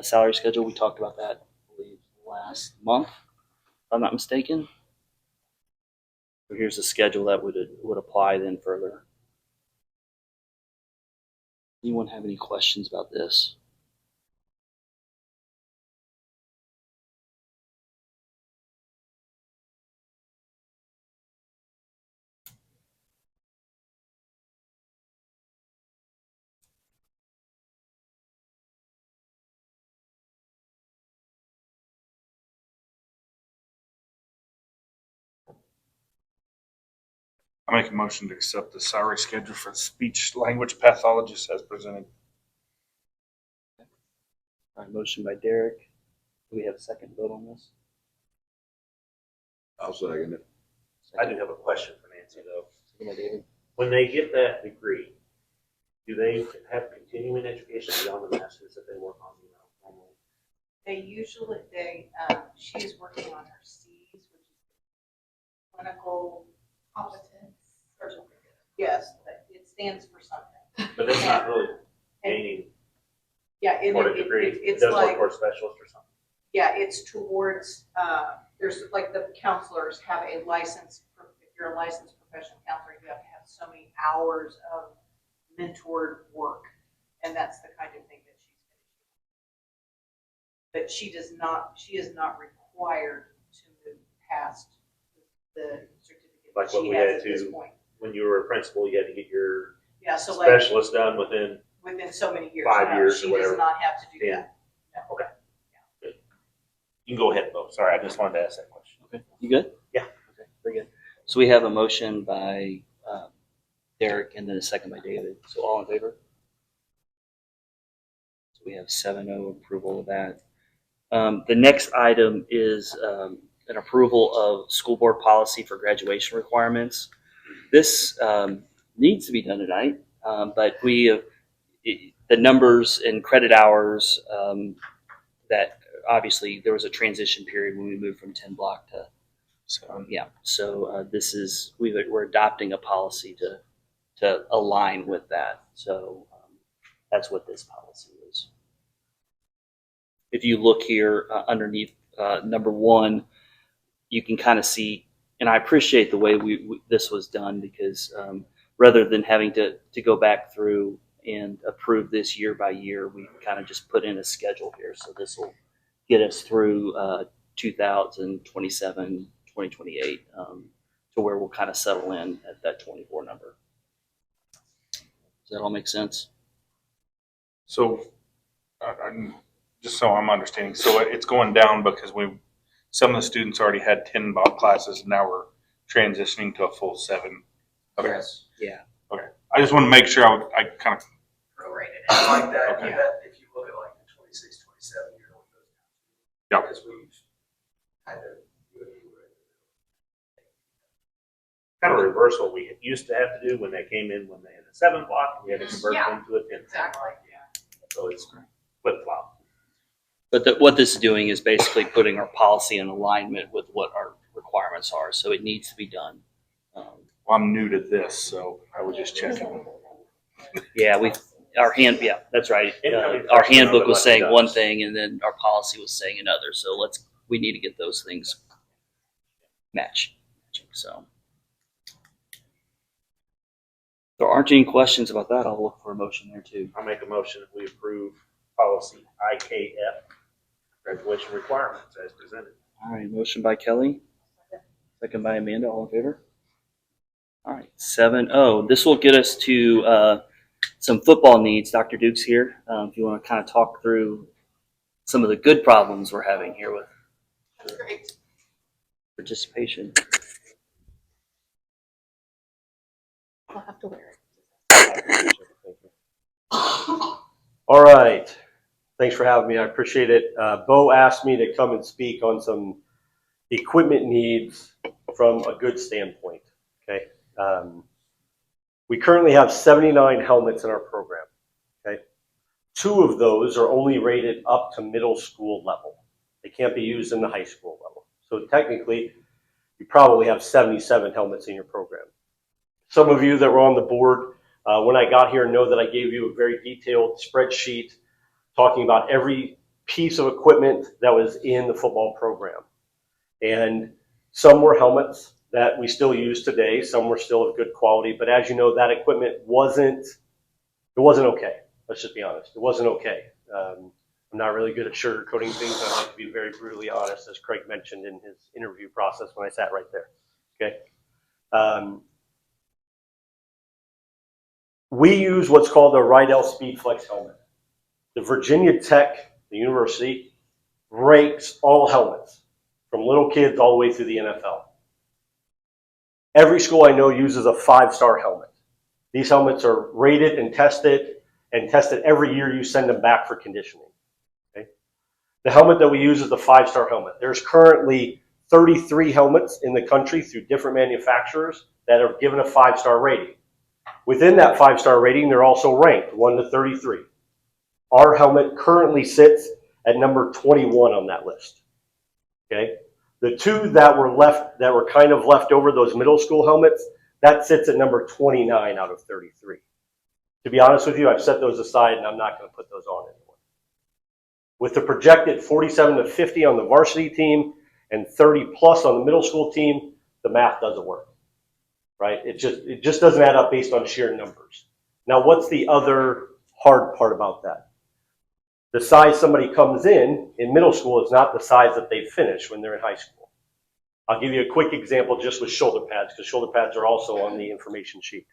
Speaker 1: salary schedule. We talked about that, I believe, last month, if I'm not mistaken. So here's the schedule that would apply then further. Anyone have any questions about this?
Speaker 3: I make a motion to accept the salary schedule for speech language pathologist as presented.
Speaker 1: All right, motion by Derek. Do we have a second vote on this?
Speaker 2: I'll second it.
Speaker 12: I do have a question for Nancy though.
Speaker 1: Second by David.
Speaker 12: When they get that degree, do they have continuing education beyond the masters that they work on, normally?
Speaker 13: They usually, she's working on her C's, which is clinical
Speaker 7: Competence.
Speaker 13: certificate. Yes, but it stands for something.
Speaker 12: But that's not really gaining
Speaker 13: Yeah,
Speaker 12: toward a degree. It
Speaker 13: it's
Speaker 12: does work
Speaker 13: like,
Speaker 12: toward specialist or something.
Speaker 13: yeah, it's towards, there's like the counselors have a license, if you're a licensed professional counselor, you have to have so many hours of mentored work. And that's the kind of thing that she's finishing. But she is not required to move past the certificate
Speaker 12: Like
Speaker 13: that
Speaker 12: what
Speaker 13: she
Speaker 12: we
Speaker 13: has
Speaker 12: had
Speaker 13: at this
Speaker 12: to,
Speaker 13: point.
Speaker 12: when you were a principal, you had to get your
Speaker 13: Yeah, so like
Speaker 12: specialist done within
Speaker 13: within so many years.
Speaker 12: 5
Speaker 13: No,
Speaker 12: years or
Speaker 13: she
Speaker 12: whatever.
Speaker 13: does not have to do
Speaker 12: Yeah.
Speaker 13: that.
Speaker 12: Okay. Good. You can go ahead and vote. Sorry, I just wanted to ask that question.
Speaker 1: Okay. You good?
Speaker 12: Yeah.
Speaker 1: Okay. Very good. So we have a motion by Derek and then a second by David. So all in favor? So we have 7-0 approval of that. The next item is an approval of school board policy for graduation requirements. This needs to be done tonight, but the numbers and credit hours that obviously there was a transition period when we moved from 10 block to this is we're adopting a policy to align with that. So that's what this policy is. If you look here underneath number 1, you can kind of see, and I appreciate the way this was done because rather than having to go back through and approve this year by year, we kind of just put in a schedule here. So this will get us through 2027, 2028 to where we'll kind of settle in at that 24 number. Does that all make sense?
Speaker 3: So, just so I'm understanding, so it's going down because some of the students already had 10 classes, and now we're transitioning to a full 7. Okay.
Speaker 1: Yes. Yeah.
Speaker 3: Okay. I just want to make sure I kind of
Speaker 9: Prorated it like that.
Speaker 3: Okay.
Speaker 9: If you look at like the 26, 27 year old,
Speaker 3: Yeah.
Speaker 9: because we've had to do it.
Speaker 12: Kind of reverse what we used to have to do when they came in when they had a 7 block, we had to convert
Speaker 7: Yeah.
Speaker 12: them to a 10.
Speaker 7: Exactly.
Speaker 12: So it's flip flop.
Speaker 1: But what this is doing is basically putting our policy in alignment with what our requirements are. So it needs to be done.
Speaker 3: Well, I'm new to this, so I was just checking.
Speaker 1: Yeah, Yeah, that's right.
Speaker 12: Incoming
Speaker 1: Our
Speaker 12: freshmen
Speaker 1: handbook
Speaker 12: are
Speaker 1: was
Speaker 12: the
Speaker 1: saying
Speaker 12: lucky
Speaker 1: one
Speaker 12: ducks.
Speaker 1: thing, and then our policy was saying another. So we need to get those things matching. So if there aren't any questions about that, I'll look for a motion there too.
Speaker 12: I'll make a motion that we approve policy IKF, graduation requirements as presented.
Speaker 1: All right, motion by Kelly, second by Amanda. All in favor? All right, 7-0. This will get us to some football needs. Dr. Duke's here. If you want to kind of talk through some of the good problems we're having here with
Speaker 13: Great.
Speaker 1: participation.
Speaker 10: I'll have to wear it.
Speaker 14: All right. Thanks for having me. I appreciate it. Bo asked me to come and speak on some equipment needs from a good standpoint. Okay. We currently have 79 helmets in our program. Okay. 2 of those are only rated up to middle school level. They can't be used in the high school level. So technically, you probably have 77 helmets in your program. Some of you that were on the board when I got here know that I gave you a very detailed spreadsheet talking about every piece of equipment that was in the football program. And some were helmets that we still use today. Some were still of good quality. But as you know, that equipment wasn't okay. Let's just be honest. It wasn't okay. I'm not really good at sugarcoating things. I like to be very brutally honest, as Craig mentioned in his interview process when I sat right there. Okay. We use what's called a Rydell Speed Flex helmet. The Virginia Tech, the university, ranks all helmets from little kids all the way through the NFL. Every school I know uses a 5-star helmet. These helmets are rated and tested every year you send them back for conditioning. Okay? The helmet that we use is the 5-star helmet. There's currently 33 helmets in the country through different manufacturers that are given a 5-star rating. Within that 5-star rating, they're also ranked 1 to 33. Our helmet currently sits at number 21 on that list. Okay? The 2 that were kind of left over, those middle school helmets, that sits at number 29 out of 33. To be honest with you, I've set those aside and I'm not going to put those on anymore. With the projected 47 to 50 on the varsity team and 30 plus on the middle school team, the math doesn't work. Right? It just doesn't add up based on sheer numbers. Now, what's the other hard part about that? The size somebody comes in middle school is not the size that they finish when they're in high school. I'll give you a quick example just with shoulder pads, because shoulder pads are also on the information sheet.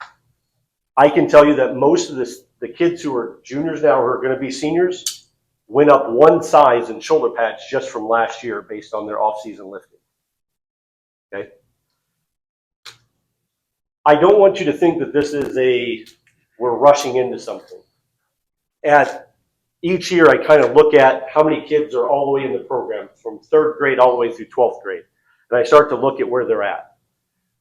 Speaker 14: I can tell you that most of the kids who are juniors now who are going to be seniors went up 1 size in shoulder pads just from last year based on their off-season lifting. Okay? I don't want you to think that this is we're rushing into something. Each year I kind of look at how many kids are all the way in the program from 3rd grade all the way through 12th grade. And I start to look at where they're at.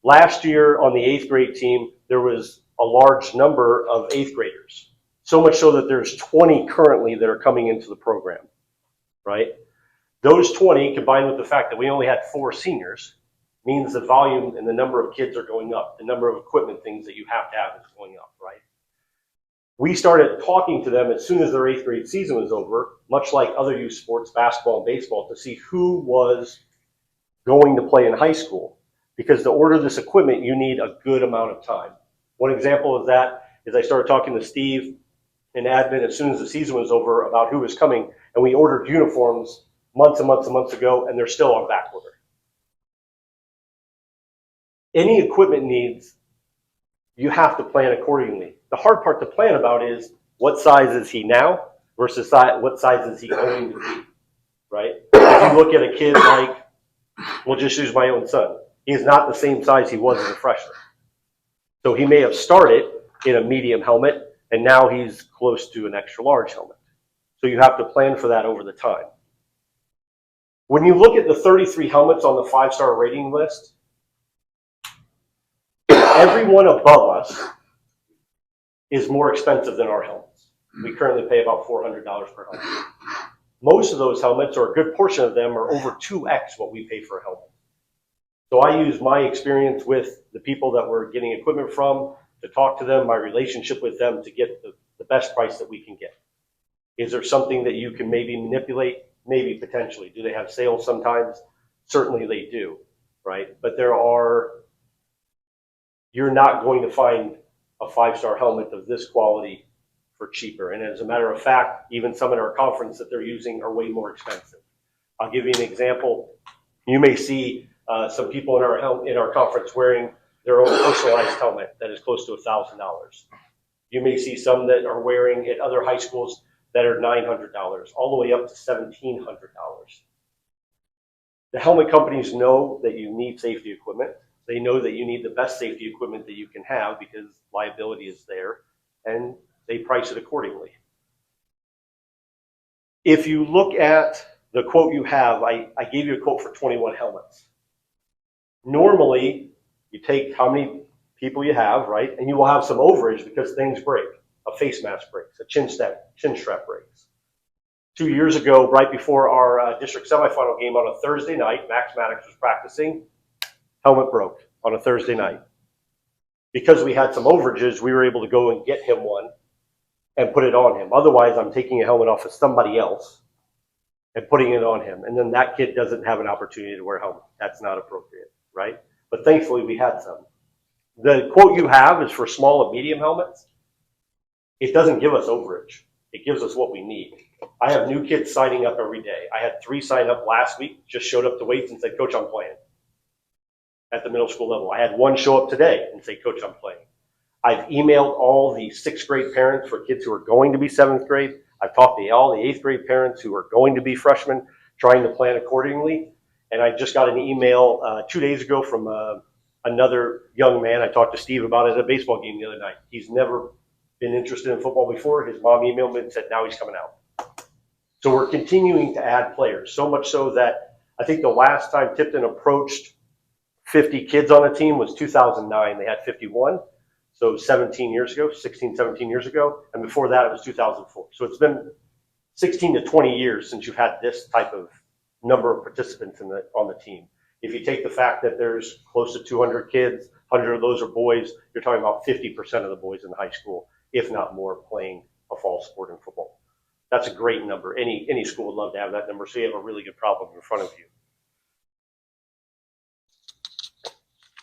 Speaker 14: Last year on the 8th grade team, there was a large number of 8th graders. So much so that there's 20 currently that are coming into the program, right? Those 20 combined with the fact that we only had 4 seniors means the volume and the number of kids are going up. The number of equipment things that you have to have is going up, right? We started talking to them as soon as their 8th grade season was over, much like other youth sports, basketball and baseball, to see who was going to play in high school. Because to order this equipment, you need a good amount of time. One example of that is I started talking to Steve and admin as soon as the season was over about who was coming, and we ordered uniforms months and months and months ago, and they're still on back order. Any equipment needs, you have to plan accordingly. The hard part to plan about is what size is he now versus what size is he going to be, right? If you look at a kid like, we'll just use my own son. He is not the same size he was as a freshman. So he may have started in a medium helmet, and now he's close to an extra large helmet. So you have to plan for that over the time. When you look at the 33 helmets on the 5-star rating list, everyone above us is more expensive than our helmets. We currently pay about $400 per helmet. Most of those helmets, or a good portion of them, are over 2x what we pay for a helmet. So I use my experience with the people that we're getting equipment from to talk to them, my relationship with them to get the the best price that we can get. Is there something that you can maybe manipulate? Maybe potentially. Do they have sales sometimes? Certainly they do, right? But you're not going to find a 5-star helmet of this quality for cheaper. And as a matter of fact, even some in our conference that they're using are way more expensive. I'll give you an example. You may see some people in our conference wearing their own personalized helmet that is close to $1,000. You may see some that are wearing at other high schools that are $900, all the way up to $1,700. The helmet companies know that you need safety equipment. They know that you need the best safety equipment that you can have because liability is there, and they price it accordingly. If you look at the quote you have, I gave you a quote for 21 helmets. Normally, you take how many people you have, right? And you will have some overage because things break. A face mask breaks, a chin strap breaks. 2 years ago, right before our district semifinal game on a Thursday night, Max Maddox was practicing, helmet broke on a Thursday night. Because we had some overages, we were able to go and get him one and put it on him. Otherwise, I'm taking a helmet off of somebody else and putting it on him. And then that kid doesn't have an opportunity to wear a helmet. That's not appropriate, right? But thankfully, we had some. The quote you have is for small and medium helmets. It doesn't give us overage. It gives us what we need. I have new kids signing up every day. I had 3 sign up last week, just showed up to weights and said, Coach, I'm playing at the middle school level. I had 1 show up today and say, Coach, I'm playing. I've emailed all the 6th grade parents for kids who are going to be 7th grade. I've talked to all the 8th grade parents who are going to be freshmen, trying to plan accordingly. And I just got an email 2 days ago from another young man. I talked to Steve about it at a baseball game the other night. He's never been interested in football before. His mom emailed me and said, now he's coming out. So we're continuing to add players, so much so that I think the last time Tipton approached 50 kids on a team was 2009. They had 51. So 17 years ago, 16, 17 years ago. And before that, it was 2004. So it's been 16 to 20 years since you've had this type of number of participants on the team. If you take the fact that there's close to 200 kids, 100 of those are boys, you're talking about 50% of the boys in the high school, if not more, playing a fall sport in football. That's a great number. Any school would love to have that number, so you have a really good problem in front of you.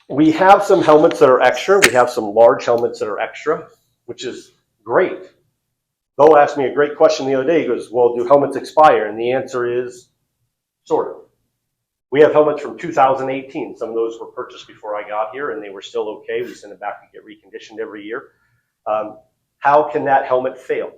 Speaker 14: We have some helmets that are extra. We have some large helmets that are extra, which is great. Bo asked me a great question the other day. He goes, well, do helmets expire? And the answer is sort of. We have helmets from 2018. Some of those were purchased before I got here, and they were still okay. We send them back to get reconditioned every year. How can that helmet fail?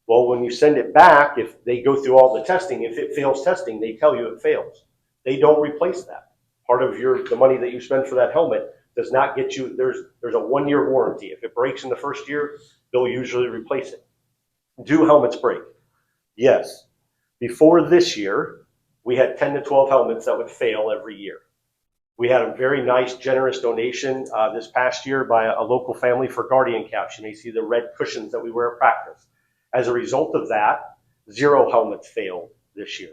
Speaker 14: Well, when you send it back, if they go through all the testing, if it fails testing, they tell you it fails. They don't replace that. Part of the money that you spend for that helmet does not get you, there's a 1-year warranty. If it breaks in the first year, they'll usually replace it. Do helmets break? Yes. Before this year, we had 10 to 12 helmets that would fail every year. We had a very nice, generous donation this past year by a local family for Guardian caps. You may see the red cushions that we wear at practice. As a result of that, 0 helmets failed this year.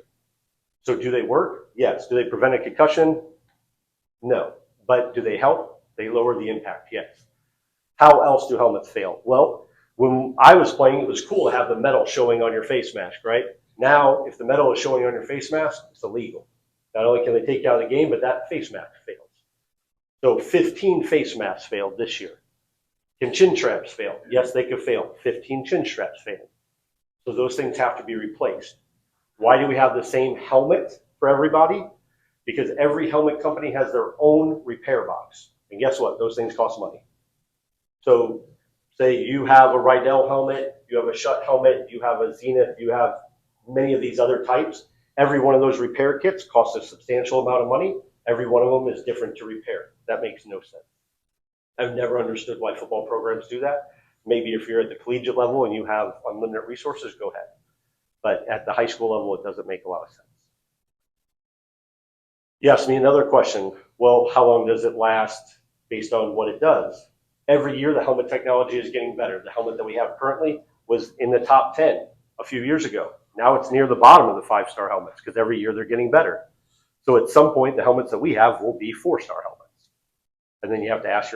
Speaker 14: So do they work? Yes. Do they prevent a concussion? No. But do they help? They lower the impact, yes. How else do helmets fail? Well, when I was playing, it was cool to have the metal showing on your face mask, right? Now, if the metal is showing on your face mask, it's illegal. Not only can they take you out of the game, but that face mask fails. So 15 face masks failed this year. Can chin straps fail? Yes, they could fail. 15 chin straps failed. So those things have to be replaced. Why do we have the same helmet for everybody? Because every helmet company has their own repair box. And guess what? Those things cost money. So say you have a Rydell helmet, you have a Schutt helmet, you have a Zenith, you have many of these other types. Every one of those repair kits costs a substantial amount of money. Every one of them is different to repair. That makes no sense. I've never understood why football programs do that. Maybe if you're at the collegiate level and you have unlimited resources, go ahead. But at the high school level, it doesn't make a lot of sense. You asked me another question. Well, how long does it last based on what it does? Every year, the helmet technology is getting better. The helmet that we have currently was in the top 10 a few years ago. Now it's near the bottom of the 5-star helmets because every year they're getting better. So at some point, the helmets that we have will be 4-star helmets. And then you have to ask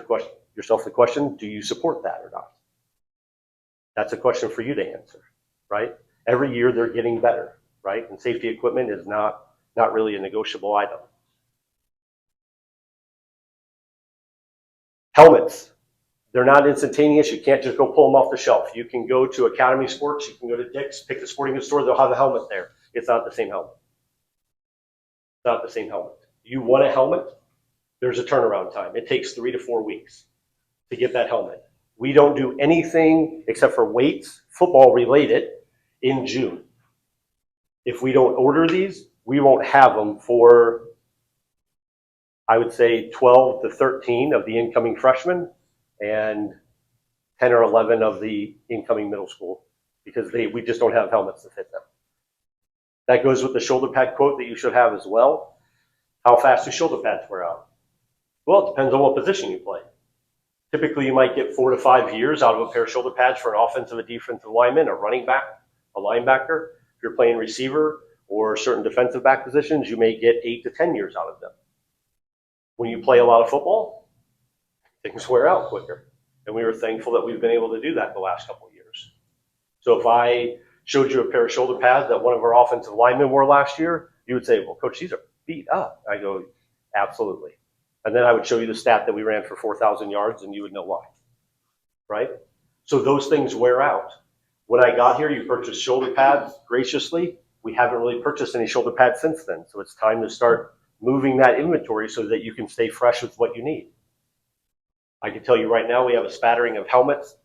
Speaker 14: yourself the question, do you support that or not? That's a question for you to answer, right? Every year they're getting better, right? And safety equipment is not really a negotiable item. Helmets, they're not instantaneous. You can't just go pull them off the shelf. You can go to Academy Sports, you can go to Dick's, pick the sporting goods store, they'll have a helmet there. It's not the same helmet. It's not the same helmet. You want a helmet, there's a turnaround time. It takes 3 to 4 weeks to get that helmet. We don't do anything except for weights, football related, in June. If we don't order these, we won't have them for, I would say, 12 to 13 of the incoming freshmen and 10 or 11 of the incoming middle school, because we just don't have helmets to fit them. That goes with the shoulder pad quote that you should have as well. How fast do shoulder pads wear out? Well, it depends on what position you play. Typically, you might get 4 to 5 years out of a pair of shoulder pads for an offensive, a defensive lineman, a running back, a linebacker. If you're playing receiver or certain defensive back positions, you may get 8 to 10 years out of them. When you play a lot of football, things wear out quicker. And we were thankful that we've been able to do that the last couple of years. So if I showed you a pair of shoulder pads that one of our offensive linemen wore last year, you would say, well, coach, these are beat up. I go, absolutely. And then I would show you the stat that we ran for 4,000 yards and you would know why, right? So those things wear out. When I got here, you purchased shoulder pads graciously. We haven't really purchased any shoulder pads since then. So it's time to start moving that inventory so that you can stay fresh with what you need. I can tell you right now, we have a spattering of helmets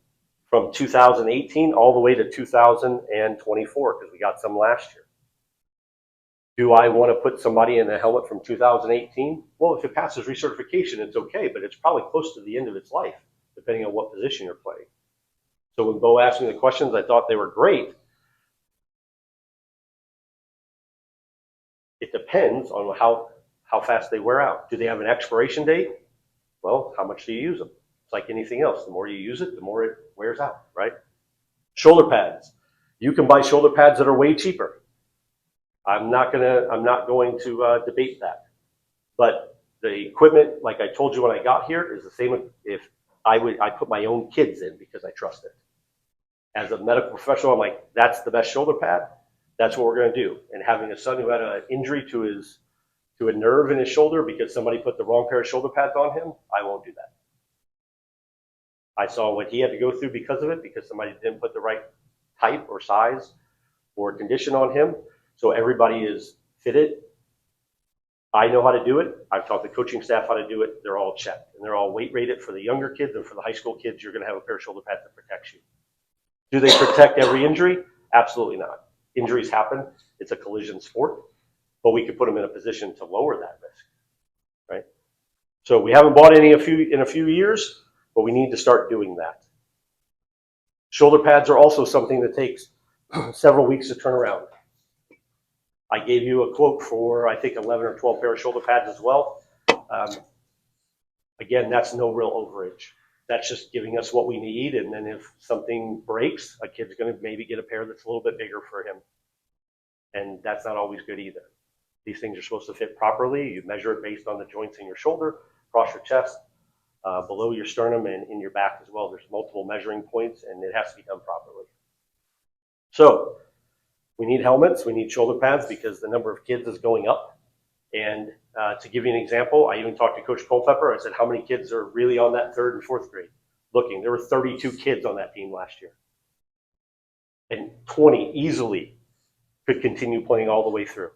Speaker 14: from 2018 all the way to 2024 because we got some last year. Do I want to put somebody in a helmet from 2018? Well, if it passes recertification, it's okay, but it's probably close to the end of its life, depending on what position you're playing. So when Bo asked me the questions, I thought they were great. It depends on how fast they wear out. Do they have an expiration date? Well, how much do you use them? It's like anything else. The more you use it, the more it wears out, right? Shoulder pads. You can buy shoulder pads that are way cheaper. I'm not going to debate that. But the equipment, like I told you when I got here, is the same if I put my own kids in because I trust it. As a medical professional, I'm like, that's the best shoulder pad. That's what we're going to do. And having a son who had an injury to a nerve in his shoulder because somebody put the wrong pair of shoulder pads on him, I won't do that. I saw what he had to go through because of it, because somebody didn't put the right type or size or condition on him. So everybody is fitted. I know how to do it. I've taught the coaching staff how to do it. They're all checked. And they're all weight rated for the younger kids, and for the high school kids, you're going to have a pair of shoulder pads that protects you. Do they protect every injury? Absolutely not. Injuries happen. It's a collision sport. But we could put them in a position to lower that risk, right? So we haven't bought any in a few years, but we need to start doing that. Shoulder pads are also something that takes several weeks to turn around. I gave you a quote for, I think, 11 or 12 pair of shoulder pads as well. Again, that's no real overage. That's just giving us what we need, and then if something breaks, a kid's going to maybe get a pair that's a little bit bigger for him. And that's not always good either. These things are supposed to fit properly. You measure it based on the joints in your shoulder, across your chest, below your sternum, and in your back as well. There's multiple measuring points, and it has to be done properly. So we need helmets. We need shoulder pads because the number of kids is going up. And to give you an example, I even talked to Coach Culpepper. I said, how many kids are really on that 3rd and 4th grade looking? There were 32 kids on that team last year. And 20 easily could continue playing all the way through.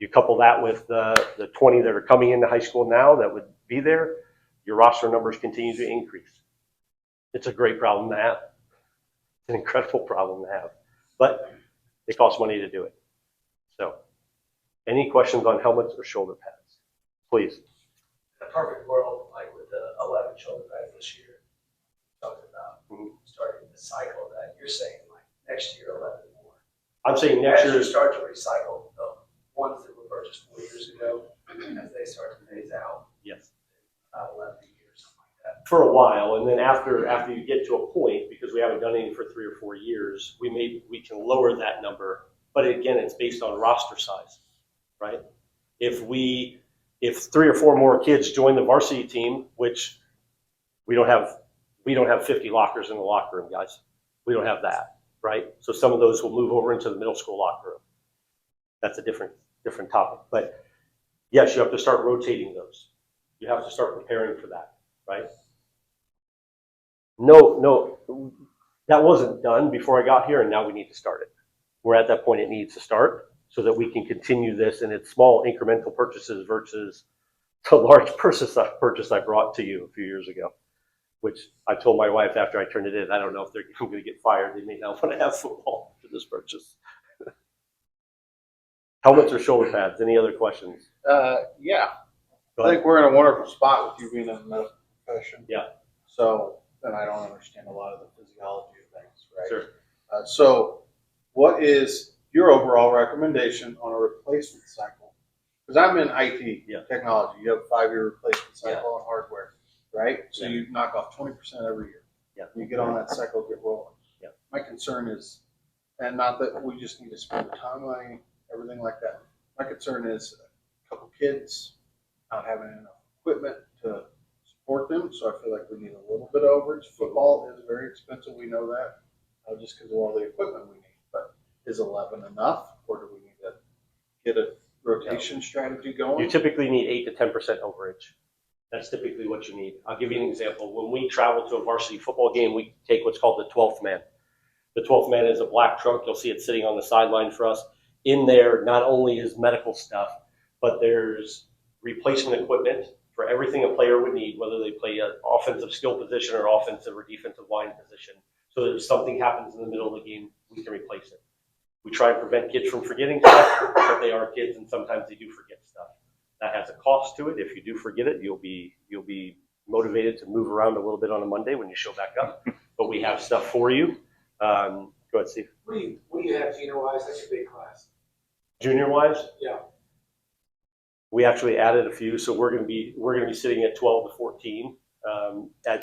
Speaker 14: You couple that with the 20 that are coming into high school now that would be there, your roster numbers continue to increase. It's a great problem to have. It's an incredible problem to have. But it costs money to do it. So, any questions on helmets or shoulder pads? Please.
Speaker 9: In a perfect world, like with the 11 shoulder pads this year, talking about starting the cycle that you're saying, like next year, 11 more.
Speaker 14: I'm saying next
Speaker 9: As
Speaker 14: year.
Speaker 9: you start to recycle the ones that were purchased 4 years ago, as they start to phase out.
Speaker 14: Yes.
Speaker 9: 11 years, something like that.
Speaker 14: For a while, and then after you get to a point, because we haven't done any for 3 or 4 years, we can lower that number. But again, it's based on roster size, right? If 3 or 4 more kids join the varsity team, which we don't have We don't have 50 lockers in the locker room, guys. We don't have that, right? So some of those will move over into the middle school locker room. That's a different topic. But yes, you have to start rotating those. You have to start preparing for that, right? No, that wasn't done before I got here, and now we need to start it. We're at that point it needs to start so that we can continue this, and it's small incremental purchases versus the large purchase I brought to you a few years ago, which I told my wife after I turned it in, I don't know if they're going to get fired. They may not want to have football for this purchase. Helmets or shoulder pads? Any other questions?
Speaker 4: Yeah.
Speaker 14: Go
Speaker 4: I
Speaker 14: ahead.
Speaker 4: think we're in a wonderful spot with you being in the medical profession.
Speaker 14: Yeah.
Speaker 4: So, and I don't understand a lot of the physiology of things, right?
Speaker 14: Sure.
Speaker 4: So what is your overall recommendation on a replacement cycle? Because I'm in IT technology. You have a 5-year replacement cycle on hardware, right? So you knock off 20% every year.
Speaker 14: Yeah.
Speaker 4: You get on that cycle, get rolling.
Speaker 14: Yeah.
Speaker 4: My concern is, and not that we just need to spend the time, money, everything like that. My concern is a couple kids not having enough equipment to support them. So I feel like we need a little bit of overage. Football is very expensive. We know that, just because of all the equipment we need. But is 11 enough, or do we need to get a rotation strategy going?
Speaker 14: You typically need 8 to 10% overage. That's typically what you need. I'll give you an example. When we travel to a varsity football game, we take what's called the 12th man. The 12th man is a black trunk. You'll see it sitting on the sideline for us. In there, not only is medical stuff, but there's replacement equipment for everything a player would need, whether they play an offensive skill position or offensive or defensive line position. So that if something happens in the middle of the game, we can replace it. We try and prevent kids from forgetting stuff, but they are kids and sometimes they do forget stuff. That has a cost to it. If you do forget it, you'll be motivated to move around a little bit on a Monday when you show back up. But we have stuff for you. Go ahead, Steve.
Speaker 11: What do you have junior-wise? That's a big class.
Speaker 14: Junior-wise,
Speaker 11: Yeah.
Speaker 14: we actually added a few, so we're going to be sitting at 12 to 14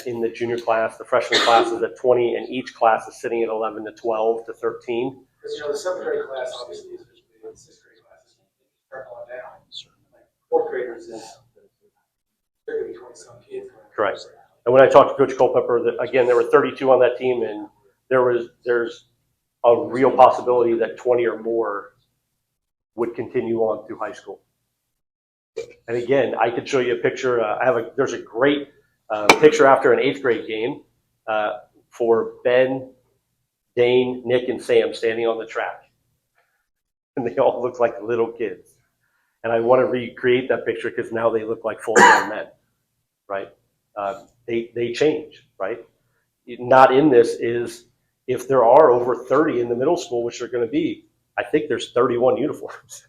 Speaker 14: in the junior class. The freshman class is at 20, and each class is sitting at 11 to 12 to 13.
Speaker 11: Because the 7th grade class obviously is big. 6th grade classes start going down. Like 4th graders is they're going to be 20-some kids.
Speaker 14: Correct. And when I talked to Coach Culpepper, again, there were 32 on that team, and there's a real possibility that 20 or more would continue on through high school. And again, I could show you a picture. There's a great picture after an 8th grade game for Ben, Dane, Nick, and Sam standing on the track. And they all look like little kids. And I want to recreate that picture because now they look like full-grown men, right? They change, right? Not in this is if there are over 30 in the middle school, which are going to be, I think there's 31 uniforms.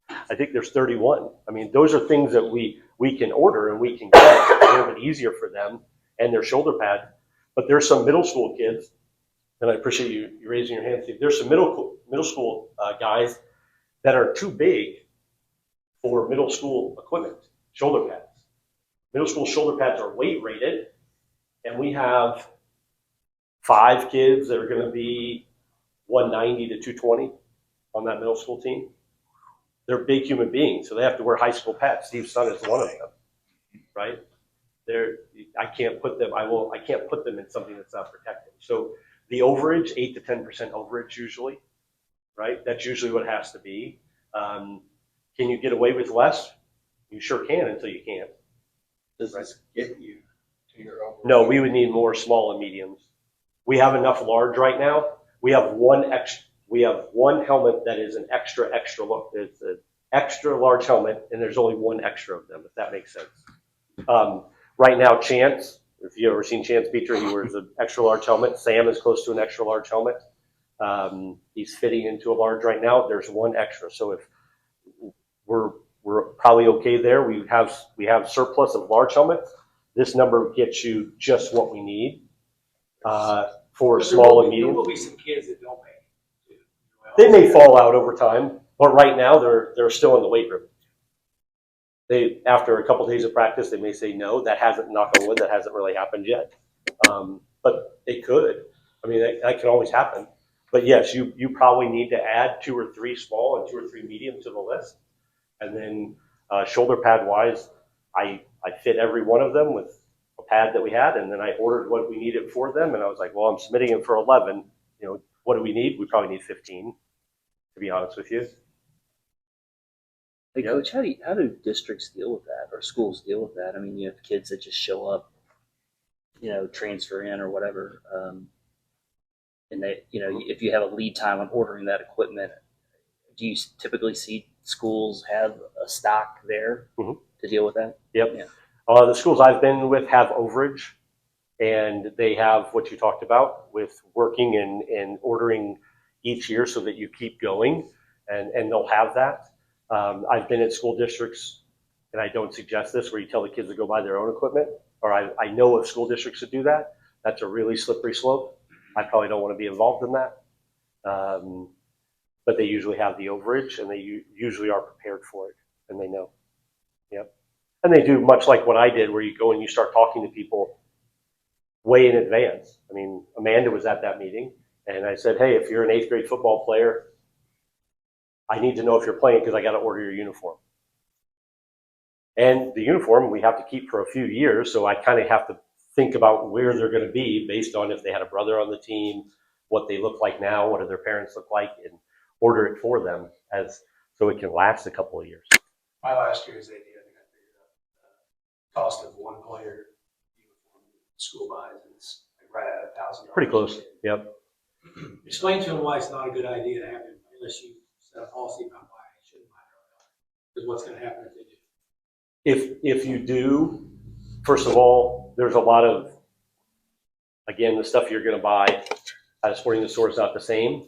Speaker 14: I think there's 31. I mean, those are things that we can order and we can get. It's a little bit easier for them and their shoulder pads. But there's some middle school kids, and I appreciate you raising your hand, Steve. There's some middle school guys that are too big for middle school equipment, shoulder pads. Middle school shoulder pads are weight rated, and we have 5 kids that are going to be 190 to 220 on that middle school team. They're big human beings, so they have to wear high school pads. Steve's son is one of them, right? I can't put them in something that's not protected. So the overage, 8 to 10% overage usually, right? That's usually what it has to be. Can you get away with less? You sure can until you can't.
Speaker 4: Does this get you to your overage?
Speaker 14: No, we would need more small and mediums. We have enough large right now. We have one helmet that is an extra look. It's an extra large helmet, and there's only one extra of them, if that makes sense. Right now, Chance, if you've ever seen Chance Beecher, he wears an extra large helmet. Sam is close to an extra large helmet. He's fitting into a large right now. There's one extra. So if we're probably okay there, we have surplus of large helmets. This number gets you just what we need for small and medium.
Speaker 11: There will be some kids that don't make it.
Speaker 14: They may fall out over time, but right now they're still in the weight room. After a couple of days of practice, they may say no. That hasn't, knock on wood, that hasn't really happened yet. But it could. I mean, that can always happen. But yes, you probably need to add 2 or 3 small and 2 or 3 medium to the list. And then shoulder pad wise, I fit every one of them with a pad that we had, and then I ordered what we needed for them, and I was like, well, I'm submitting it for 11. You know, what do we need? We probably need 15, to be honest with you.
Speaker 1: Hey, Coach, how do districts deal with that, or schools deal with that? I mean, you have kids that just show up, you know, transfer in or whatever, and they, you know, if you have a lead time on ordering that equipment, do you typically see schools have a stock there to deal with that?
Speaker 14: Yep.
Speaker 1: Yeah.
Speaker 14: The schools I've been with have overage, and they have what you talked about with working and ordering each year so that you keep going, and they'll have that. I've been at school districts, and I don't suggest this, where you tell the kids to go buy their own equipment, or I know of school districts that do that. That's a really slippery slope. I probably don't want to be involved in that. But they usually have the overage, and they usually are prepared for it, and they know. Yep. And they do much like what I did, where you go and you start talking to people way in advance. I mean, Amanda was at that meeting, and I said, hey, if you're an 8th grade football player, I need to know if you're playing because I got to order your uniform. And the uniform we have to keep for a few years, so I kind of have to think about where they're going to be based on if they had a brother on the team, what they look like now, what do their parents look like, and order it for them as so it can last a couple of years.
Speaker 9: My last year's idea, I think I figured out the cost of one player uniform the school buys, and it's like right at $1,000.
Speaker 14: Pretty close. Yep.
Speaker 11: Explain to them why it's not a good idea to have it unless you set a policy about why they shouldn't buy their own. Because what's going to happen if they do?
Speaker 14: If you do, first of all, there's a lot of, again, the stuff you're going to buy at a sporting goods store is not the same.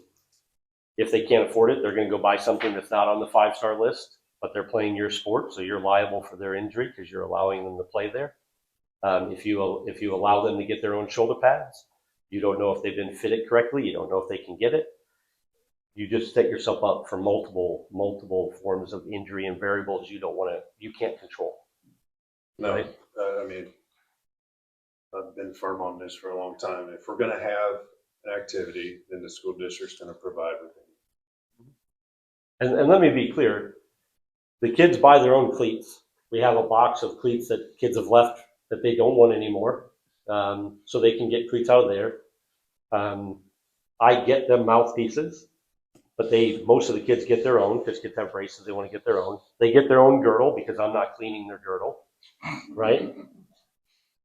Speaker 14: If they can't afford it, they're going to go buy something that's not on the 5-star list, but they're playing your sport, so you're liable for their injury because you're allowing them to play there. If you allow them to get their own shoulder pads, you don't know if they've been fitted correctly. You don't know if they can get it. You just set yourself up for multiple forms of injury and variables you can't control.
Speaker 15: No,
Speaker 14: Right?
Speaker 15: I mean, I've been firm on this for a long time. If we're going to have an activity, then the school district's going to provide with it.
Speaker 14: And let me be clear, the kids buy their own cleats. We have a box of cleats that kids have left that they don't want anymore, so they can get cleats out of there. I get them mouthpieces, but most of the kids get their own because kids have braces. They want to get their own. They get their own girdle because I'm not cleaning their girdle, right?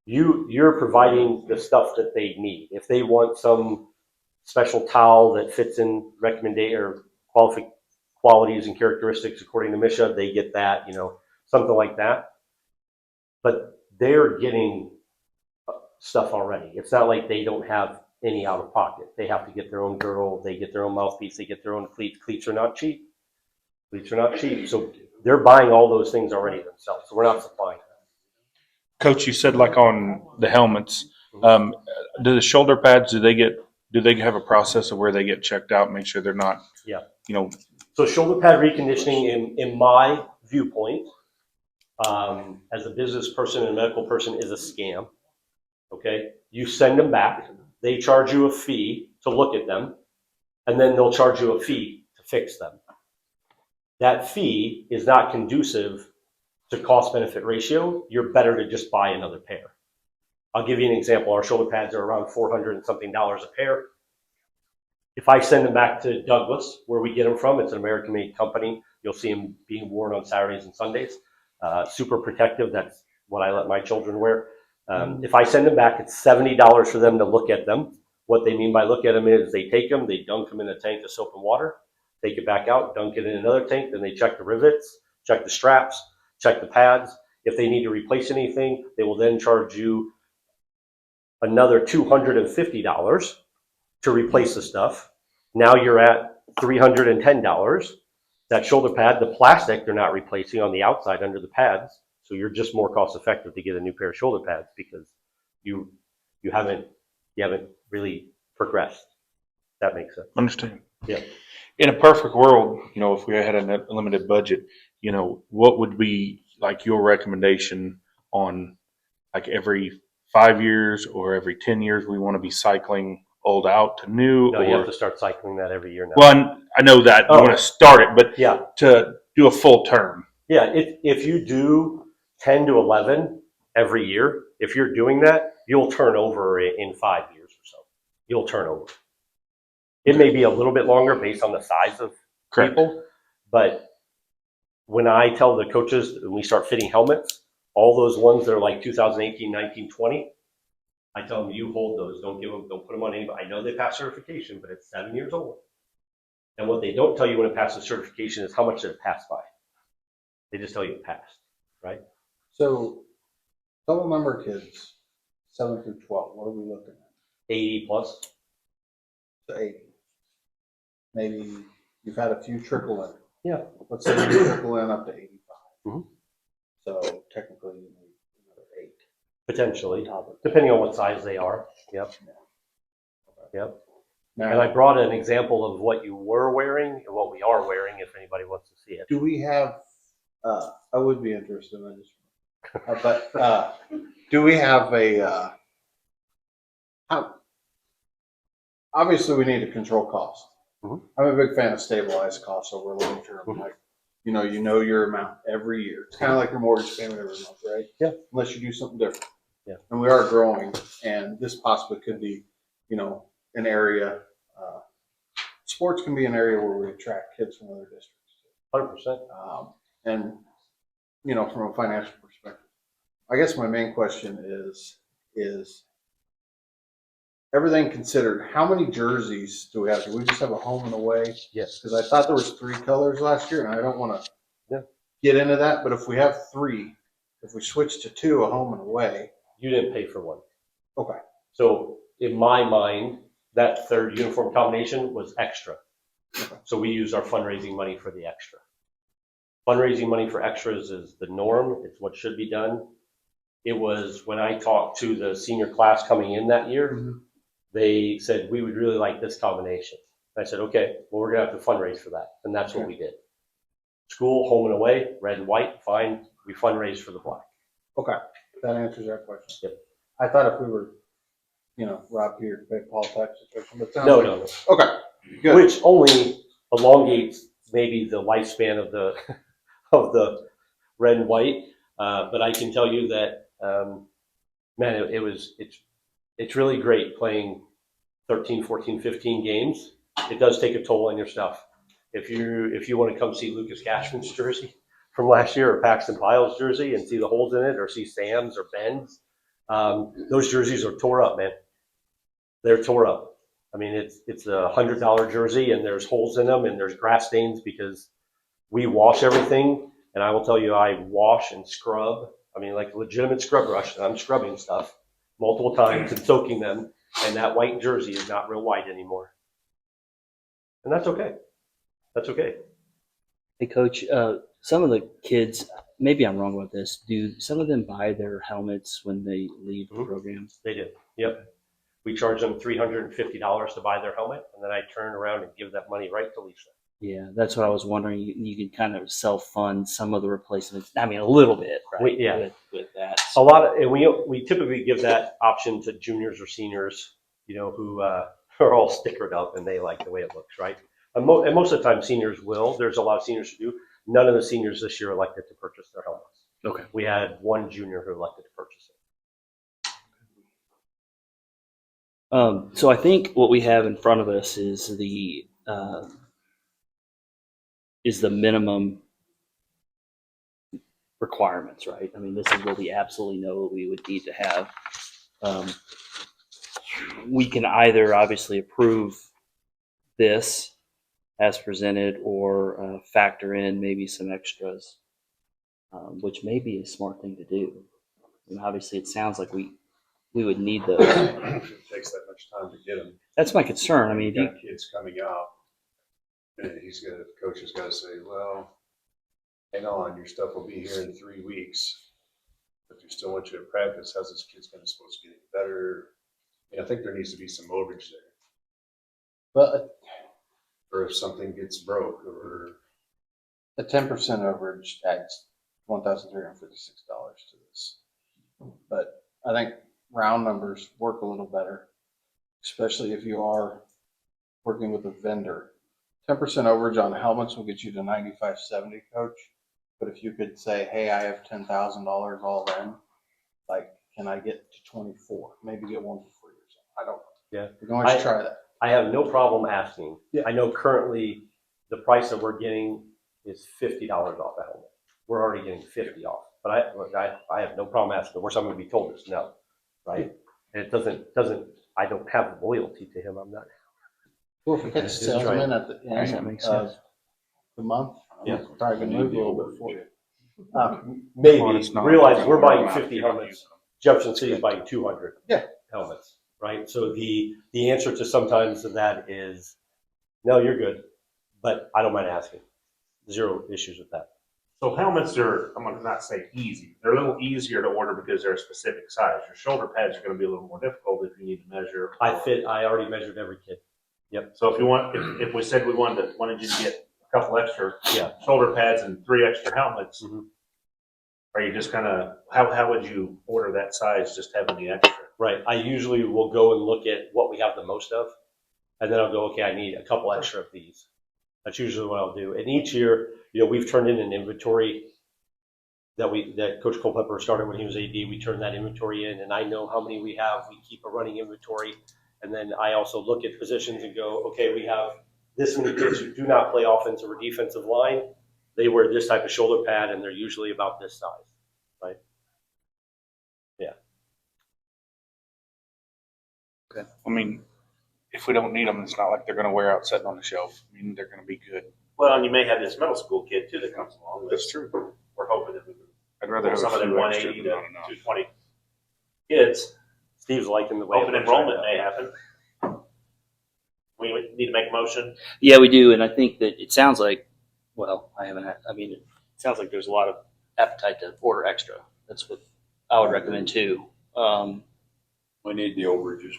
Speaker 14: You're providing the stuff that they need. If they want some special towel that fits in recommendation or qualities and characteristics according to Misha, they get that, something like that. But they're getting stuff already. It's not like they don't have any out of pocket. They have to get their own girdle, they get their own mouthpiece, they get their own cleats. Cleats are not cheap. So they're buying all those things already themselves. So we're not supplying them.
Speaker 3: Coach, you said like on the helmets, do the shoulder pads, do they have a process of where they get checked out, make sure they're not,
Speaker 14: Yeah.
Speaker 3: So
Speaker 14: shoulder pad reconditioning, in my viewpoint, as a business person and a medical person, is a scam. Okay, you send them back. They charge you a fee to look at them, and then they'll charge you a fee to fix them. That fee is not conducive to cost-benefit ratio. You're better to just buy another pair. I'll give you an example. Our shoulder pads are around $400 and something a pair. If I send them back to Douglas, where we get them from, it's an American-made company. You'll see them being worn on Saturdays and Sundays. Super protective. That's what I let my children wear. If I send them back, it's $70 for them to look at them. What they mean by look at them is they take them, they dunk them in a tank of soap and water, take it back out, dunk it in another tank, then they check the rivets, check the straps, check the pads. If they need to replace anything, they will then charge you another $250 to replace the stuff. Now you're at $310. That shoulder pad, the plastic, they're not replacing on the outside under the pads. So you're just more cost effective to get a new pair of shoulder pads because you haven't really progressed. That makes sense.
Speaker 3: understand.
Speaker 14: Yeah.
Speaker 3: In a perfect world, if we had a limited budget, what would be like your recommendation on like every 5 years or every 10 years we want to be cycling old out to new?
Speaker 14: No, you have to start cycling that every year now.
Speaker 3: Well, I know that you want to start it, but
Speaker 14: yeah,
Speaker 3: to do a full term.
Speaker 14: Yeah, if you do 10 to 11 every year, if you're doing that, you'll turn over in 5 years or so. You'll turn over. It may be a little bit longer based on the size of people, but when I tell the coaches when we start fitting helmets, all those ones that are like 2018, 19, 20, I tell them, you hold those. Don't put them on anybody. I know they pass certification, but it's 7 years old. And what they don't tell you when it passes certification is how much did it pass by. They just tell you it passed, right?
Speaker 4: So, total number of kids, 7 through 12, what are we looking at?
Speaker 14: 80 plus.
Speaker 4: So 80. Maybe you've had a few trickle in.
Speaker 14: Yeah.
Speaker 4: Let's say you trickle in up to 85.
Speaker 14: Mhm.
Speaker 4: So technically you need another 8.
Speaker 14: Potentially, depending on what size they are. Yep. Yep.
Speaker 4: Now,
Speaker 14: And I brought an example of what you were wearing and what we are wearing if anybody wants to see it.
Speaker 4: do we have, I would be interested in this, but do we have obviously we need to control costs.
Speaker 14: Mhm.
Speaker 4: I'm a big fan of stabilized costs over long term.
Speaker 14: Mhm.
Speaker 4: Like, you know your amount every year. It's kind of like your mortgage payment every month, right?
Speaker 14: Yeah.
Speaker 4: Unless you do something different.
Speaker 14: Yeah.
Speaker 4: And we are growing, and this possibly could be, an area. Sports can be an area where we attract kids from other districts.
Speaker 14: 100%.
Speaker 4: And from a financial perspective, I guess my main question is everything considered, how many jerseys do we have? Do we just have a home and away?
Speaker 14: Yes.
Speaker 4: Because I thought there was 3 colors last year, and I don't want
Speaker 14: Yeah.
Speaker 4: to get into that. But if we have 3, if we switch to 2, a home and away,
Speaker 14: You didn't pay for one.
Speaker 4: okay.
Speaker 14: So in my mind, that third uniform combination was extra.
Speaker 4: Okay.
Speaker 14: So we used our fundraising money for the extra. Fundraising money for extras is the norm. It's what should be done. It was when I talked to the senior class coming in that year, they said, we would really like this combination. I said, okay, well, we're going to have to fundraise for that. And that's what we did. School, home and away, red and white, fine. We fundraised for the black.
Speaker 4: Okay, that answers that question.
Speaker 14: Yep.
Speaker 4: I thought if we were, Rob here to pay Paul type situation, but sounds
Speaker 14: No,
Speaker 4: like,
Speaker 14: no.
Speaker 4: Okay, good.
Speaker 14: Which only elongates maybe the lifespan of the of the red and white. But I can tell you that, man, it's really great playing 13, 14, 15 games. It does take a toll on your stuff. If you want to come see Lucas Cashman's jersey from last year or Paxton Piles' jersey and see the holes in it, or see Sam's or Ben's, those jerseys are tore up, man. They're tore up. I mean, it's a $100 jersey and there's holes in them and there's grass stains because we wash everything. And I will tell you, I wash and scrub. I mean, like legitimate scrub brush. I'm scrubbing stuff multiple times and soaking them. And that white jersey is not real white anymore. And that's okay. That's okay.
Speaker 1: Hey, Coach, some of the kids, maybe I'm wrong about this, do some of them buy their helmets when they leave the program?
Speaker 14: They do. Yep. We charge them $350 to buy their helmet, and then I turn around and give that money right to Lisa.
Speaker 1: Yeah, that's what I was wondering. You can kind of self-fund some of the replacements. I mean, a little bit, right? With that.
Speaker 14: A lot of, and we typically give that option to juniors or seniors, who are all stickered up and they like the way it looks, right? And most of the time, seniors will. There's a lot of seniors who do. None of the seniors this year elected to purchase their helmets.
Speaker 1: Okay.
Speaker 14: We had one junior who elected to purchase it.
Speaker 1: So I think what we have in front of us is the minimum requirements, right? I mean, this is what we absolutely know we would need to have. We can either obviously approve this as presented or factor in maybe some extras, which may be a smart thing to do. And obviously, it sounds like we would need those.
Speaker 15: It takes that much time to get them.
Speaker 1: That's my concern. I mean,
Speaker 15: You've got kids coming out, and the coach has got to say, well, hang on, your stuff will be here in 3 weeks, but we still want you to practice. How's this kid's supposed to get better? I think there needs to be some overage there.
Speaker 4: But
Speaker 15: or if something gets broke, or
Speaker 4: a 10% overage adds $1,356 to this. But I think round numbers work a little better, especially if you are working with a vendor. 10% overage on helmets will get you to $95.70, Coach. But if you could say, hey, I have $10,000 all in, like can I get to 24? Maybe get one for free or something. I don't know.
Speaker 14: Yeah.
Speaker 4: We can always try that.
Speaker 14: I have no problem asking.
Speaker 4: Yeah.
Speaker 14: I know currently the price that we're getting is $50 off a helmet. We're already getting 50 off, but I have no problem asking. Of course, I'm going to be told it's no, right? And it doesn't, I don't have loyalty to him. I'm not.
Speaker 4: Well, if we catch a
Speaker 14: Just try
Speaker 4: salesman
Speaker 14: it.
Speaker 4: at the end
Speaker 1: That makes
Speaker 4: of
Speaker 1: sense.
Speaker 4: the month,
Speaker 14: Yeah.
Speaker 4: probably gonna move a little bit for you.
Speaker 14: Maybe.
Speaker 3: Well, it's not-
Speaker 14: Realize we're buying
Speaker 3: not-
Speaker 14: 50
Speaker 3: you're not
Speaker 14: helmets.
Speaker 3: using them.
Speaker 14: Jefferson City is buying 200
Speaker 4: Yeah.
Speaker 14: helmets, right? So the answer to sometimes of that is, no, you're good, but I don't mind asking. Zero issues with that.
Speaker 12: So helmets are, I'm gonna not say easy, they're a little easier to order because they're a specific size. Your shoulder pads are gonna be a little more difficult if you need to measure.
Speaker 14: I already measured every kid.
Speaker 12: So if you want, if we said we wanted you to get a couple extra
Speaker 14: Yeah.
Speaker 12: shoulder pads and 3 extra helmets,
Speaker 14: Mhm.
Speaker 12: are you just gonna, how would you order that size, just having the extra?
Speaker 14: Right. I usually will go and look at what we have the most of, and then I'll go, okay, I need a couple extra of these. That's usually what I'll do. And each year, we've turned in an inventory that Coach Culpepper started when he was AD. We turned that inventory in, and I know how many we have. We keep a running inventory, and then I also look at positions and go, okay, we have this many kids who do not play offensive or defensive line. They wear this type of shoulder pad, and they're usually about this size, right? Yeah.
Speaker 3: I mean, if we don't need them, it's not like they're gonna wear out sitting on the shelf. I mean, they're gonna be good.
Speaker 12: Well, and you may have this middle school kid too that comes along.
Speaker 3: That's true.
Speaker 12: We're hoping that we can
Speaker 3: I'd rather have
Speaker 12: some
Speaker 3: a
Speaker 12: of them
Speaker 3: few extra
Speaker 12: 180
Speaker 3: than
Speaker 12: to
Speaker 3: not enough.
Speaker 12: 220 kids.
Speaker 14: Steve's liking the way
Speaker 12: Open
Speaker 14: it looks
Speaker 12: enrollment
Speaker 14: right
Speaker 12: may happen. We need to make a motion.
Speaker 1: Yeah, we do, and I think that it sounds like, well, I haven't had, I mean, it sounds like there's a lot of appetite to order extra. That's what I would recommend too.
Speaker 15: We need the overages.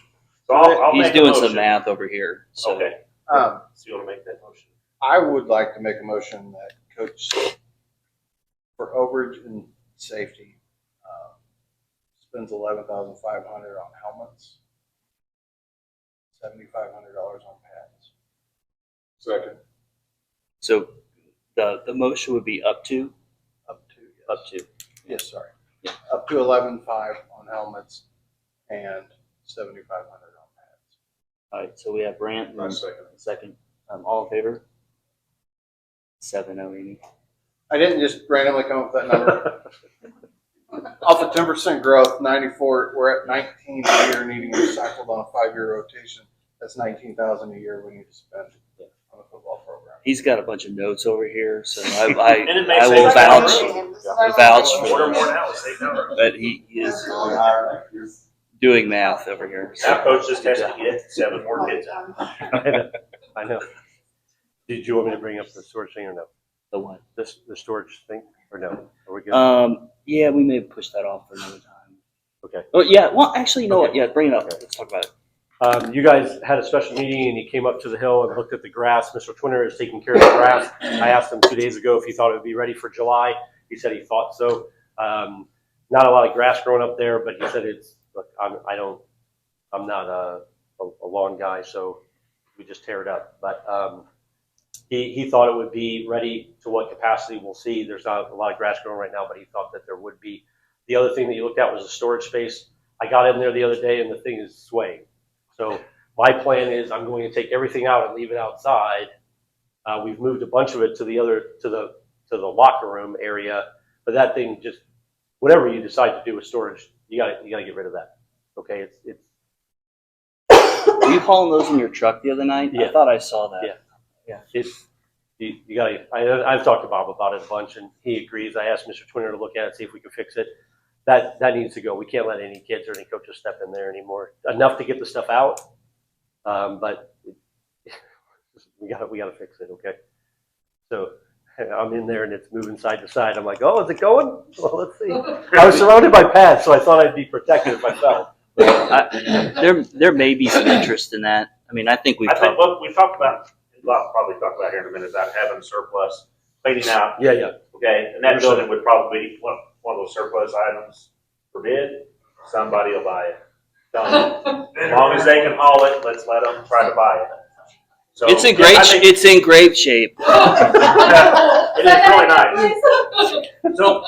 Speaker 12: So I'll
Speaker 1: He's
Speaker 12: make a
Speaker 1: doing
Speaker 12: motion.
Speaker 1: some math over here. So.
Speaker 12: Okay.
Speaker 4: Um,
Speaker 12: So you want to make that motion?
Speaker 4: I would like to make a motion that Coach, for overage and safety, spends $11,500 on helmets, $7,500 on pads.
Speaker 15: Second.
Speaker 1: So the motion would be up to.
Speaker 4: Yes, sorry. Up to 11,500 on helmets and 7,500 on pads.
Speaker 1: All right. So we have Brant
Speaker 15: I
Speaker 1: and
Speaker 15: second.
Speaker 1: second. All in favor? 7-0, Amy.
Speaker 4: I didn't just randomly come up with that number. Off of 10% growth, 94, we're at 19 a year needing recycled on a 5-year rotation. That's 19,000 a year we need to spend on the football program.
Speaker 1: He's got a bunch of notes over here, so I
Speaker 12: And it may
Speaker 1: I
Speaker 12: say
Speaker 1: will
Speaker 12: something.
Speaker 1: vouch for
Speaker 12: Order
Speaker 1: him.
Speaker 12: more now, save number.
Speaker 1: But he is doing math over here.
Speaker 12: Now coach just has to get 7 more kids out.
Speaker 14: I know. Did you want me to bring up the storage thing or no?
Speaker 1: The one.
Speaker 14: The storage thing or no? Are we good?
Speaker 1: Yeah, we may push that off for another time.
Speaker 14: Okay.
Speaker 1: Oh yeah. Well, actually, you know what?
Speaker 14: Okay.
Speaker 1: Yeah, bring it up.
Speaker 14: Okay.
Speaker 1: Let's talk about it.
Speaker 14: You guys had a special meeting and you came up to the hill and looked at the grass. Mr. Twinner is taking care of the grass. I asked him 2 days ago if he thought it would be ready for July. He said he thought so. Not a lot of grass growing up there, but he said look, I'm not a lawn guy, so we just tear it up. But he thought it would be ready to what capacity we'll see. There's not a lot of grass growing right now, but he thought that there would be. The other thing that you looked at was the storage space. I got in there the other day and the thing is swaying. So my plan is I'm going to take everything out and leave it outside. We've moved a bunch of it to the locker room area, but that thing just, whatever you decide to do with storage, you gotta get rid of that. Okay, it's.
Speaker 1: Were you hauling those in your truck the other night?
Speaker 14: Yeah.
Speaker 1: I thought I saw that.
Speaker 14: Yeah. It's you gotta. I've talked to Bob about it a bunch, and he agrees. I asked Mr. Twinner to look at it, see if we can fix it. That needs to go. We can't let any kids or any coaches step in there anymore. Enough to get the stuff out, but we gotta fix it. Okay. So I'm in there and it's moving side to side. I'm like, oh, is it going? Well, let's see. I was surrounded by pads, so I thought I'd be protected if I fell.
Speaker 1: There may be some interest in that. I mean, I think we've
Speaker 12: I think
Speaker 1: talked.
Speaker 12: what we talked about, we'll probably talk about here in a minute, about having surplus, cleaning out.
Speaker 14: Yeah.
Speaker 12: Okay, and that building would probably be one of those surplus items for bid. Somebody will buy it. As long as they can haul it, let's let them try to buy it. So
Speaker 1: It's in
Speaker 12: yeah,
Speaker 1: great.
Speaker 12: I think
Speaker 1: It's in great shape.
Speaker 12: it is really nice. So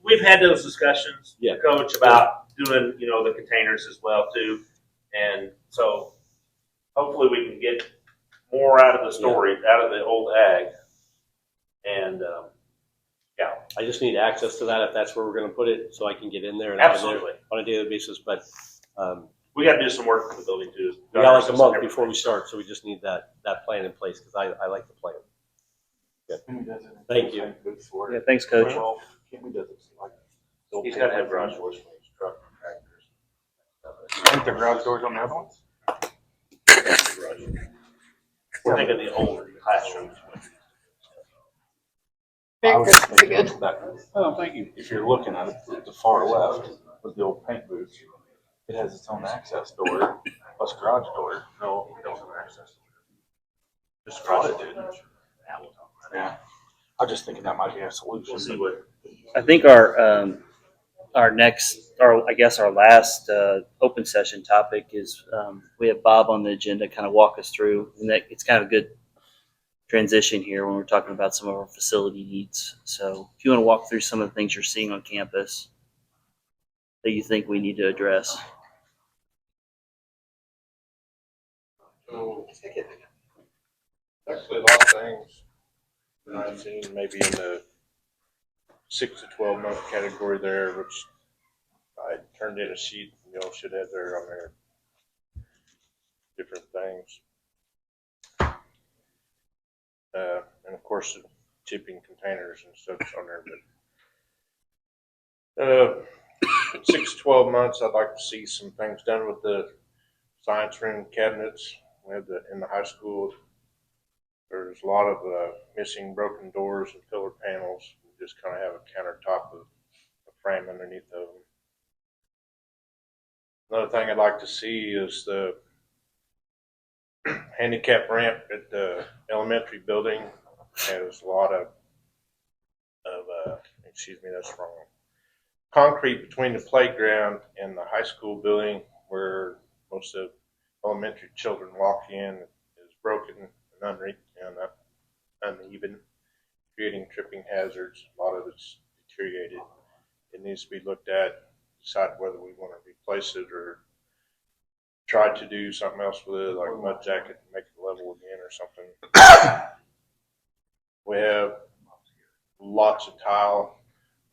Speaker 12: we've had those discussions,
Speaker 14: Yeah.
Speaker 12: Coach, about doing, the containers as well too. And so hopefully we can get more out of the story, out of the old ag. And, yeah.
Speaker 14: I just need access to that if that's where we're gonna put it, so I can get in there and out of there
Speaker 12: Absolutely.
Speaker 14: on a daily basis, but,
Speaker 12: We got to do some work with the building too.
Speaker 14: we got like a month before we start, so we just need that plan in place, because I like the plan. Thank you.
Speaker 1: Yeah, thanks, Coach.
Speaker 12: He's got to have garage doors for his truck and tractors.
Speaker 3: I think the garage doors on the other ones.
Speaker 12: We're thinking the old classrooms.
Speaker 3: Oh, thank you. If you're looking at it, at the far left with the old paint booth, it has its own access door plus garage door.
Speaker 12: No, we don't have access.
Speaker 3: Just thought it did. Yeah. I was just thinking that might be a solution.
Speaker 12: We'll see what.
Speaker 1: I think our next, or I guess our last open session topic is we have Bob on the agenda, kind of walk us through, and that it's kind of a good transition here when we're talking about some of our facility needs. So if you want to walk through some of the things you're seeing on campus that you think we need to address.
Speaker 16: So, actually, a lot of things that I've seen maybe in the 6 to 12 month category there, which I turned in a sheet, should have there on there. Different things. And of course, the shipping containers and stuff's on there. But 6 to 12 months, I'd like to see some things done with the science room cabinets. We have in the high school. There's a lot of missing broken doors and pillar panels. We just kind of have a countertop with a frame underneath of them. Another thing I'd like to see is the handicap ramp at the elementary building. Has a lot of excuse me, that's wrong. Concrete between the playground and the high school building, where most of elementary children walk in, is broken and uneven, creating tripping hazards. A lot of it's deteriorated. It needs to be looked at, decide whether we want to replace it or try to do something else with it, like mud jacket, make it level again or something. We have lots of tile.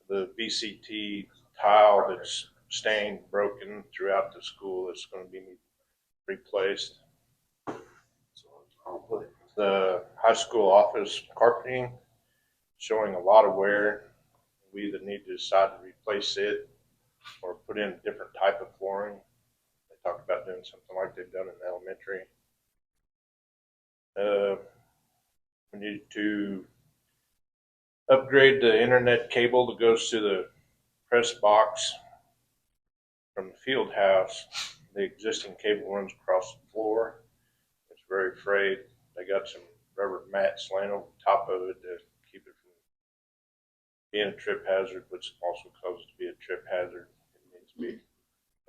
Speaker 16: The BCT tile that's stained, broken throughout the school is going to be replaced. The high school office carpeting showing a lot of wear. We either need to decide to replace it or put in a different type of flooring. They talked about doing something like they've done in the elementary. We need to upgrade the internet cable that goes to the press box from the field house. The existing cable runs across the floor. It's very frayed. They got some rubber mats laying over the top of it to keep it from being a trip hazard, which also causes it to be a trip hazard. It needs to be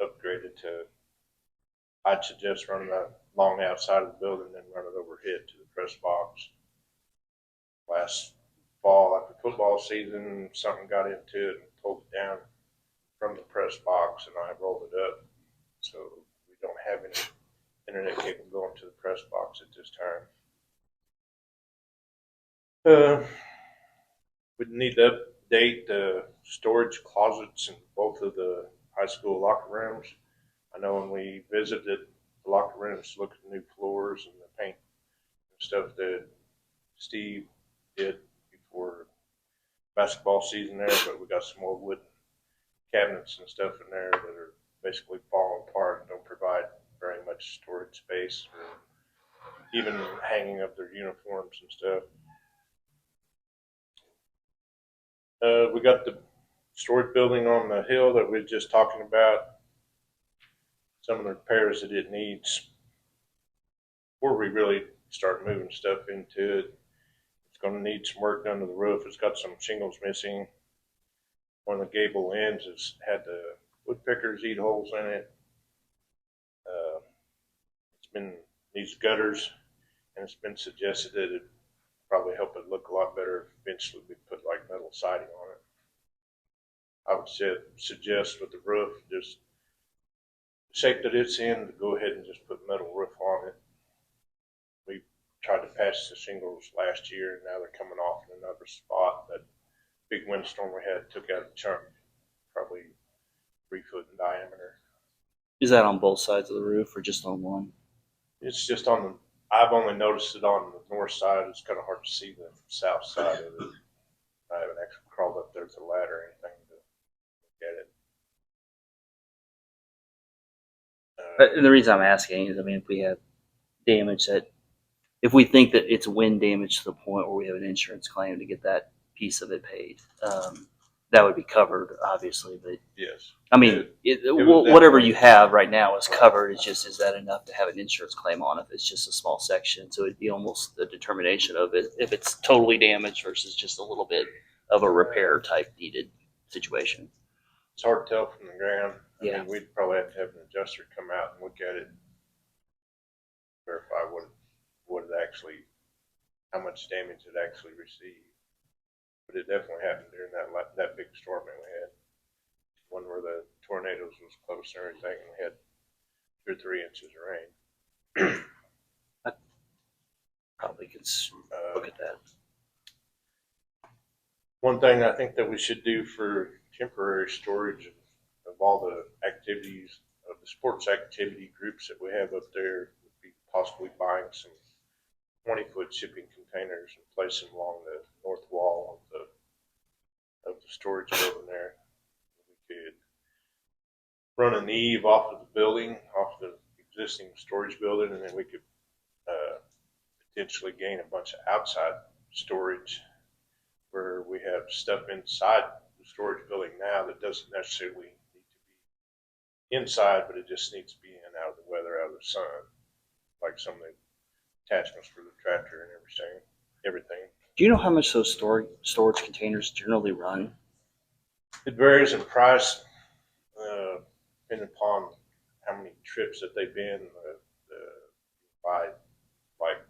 Speaker 16: upgraded to, I'd suggest running that long outside of the building and run it overhead to the press box. Last fall, after football season, something got into it and pulled it down from the press box, and I rolled it up. So we don't have any internet cable going to the press box at this time. We need to update the storage closets in both of the high school locker rooms. I know when we visited the locker rooms to look at the new floors and the paint and stuff that Steve did before basketball season there, but we got some more wooden cabinets and stuff in there that are basically falling apart and don't provide very much storage space or even hanging up their uniforms and stuff. We got the storage building on the hill that we were just talking about. Some of the repairs that it needs before we really start moving stuff into it. It's going to need some work done to the roof. It's got some shingles missing. One of the gable ends has had the woodpeckers eat holes in it. Needs gutters, and it's been suggested that it probably help it look a lot better if eventually we put like metal siding on it. I would suggest with the roof, just shape that it's in, to go ahead and just put metal roof on it. We tried to patch the shingles last year, and now they're coming off in another spot. That big windstorm we had took out a chunk, probably 3 foot in diameter.
Speaker 1: Is that on both sides of the roof or just on one?
Speaker 16: It's just on the, I've only noticed it on the north side. It's kind of hard to see the south side of it. I haven't actually crawled up there with a ladder or anything to look at it.
Speaker 1: And the reason I'm asking is, I mean, if we have damage that, if we think that it's wind damage to the point where we have an insurance claim to get that piece of it paid, that would be covered, obviously. But
Speaker 16: Yes.
Speaker 1: I mean,
Speaker 16: was
Speaker 1: whatever you have right now is covered. It's just, is that enough to have an insurance claim on if it's just a small section? So it'd be almost the determination of it if it's totally damaged versus just a little bit of a repair type needed situation.
Speaker 16: It's hard to tell from the ground. I
Speaker 1: Yeah.
Speaker 16: mean, we'd probably have to have an adjuster come out and look at it, verify what it actually, how much damage it actually received. But it definitely happened during that big storm that we had. One where the tornadoes was close and everything, and we had 2 or 3 inches of rain.
Speaker 1: Probably could look at that.
Speaker 16: One thing I think that we should do for temporary storage of all the activities, of the sports activity groups that we have up there, would be possibly buying some 20-foot shipping containers and place them along the north wall of the storage building there. We could run an eave off of the building, off the existing storage building, and then we could potentially gain a bunch of outside storage where we have stuff inside the storage building now that doesn't necessarily need to be inside, but it just needs to be in out of the weather, out of the sun, like some of the attachments for the tractor and everything.
Speaker 1: Do you know how much those storage containers generally run?
Speaker 16: It varies in price, depending upon how many trips that they've been. Buy, like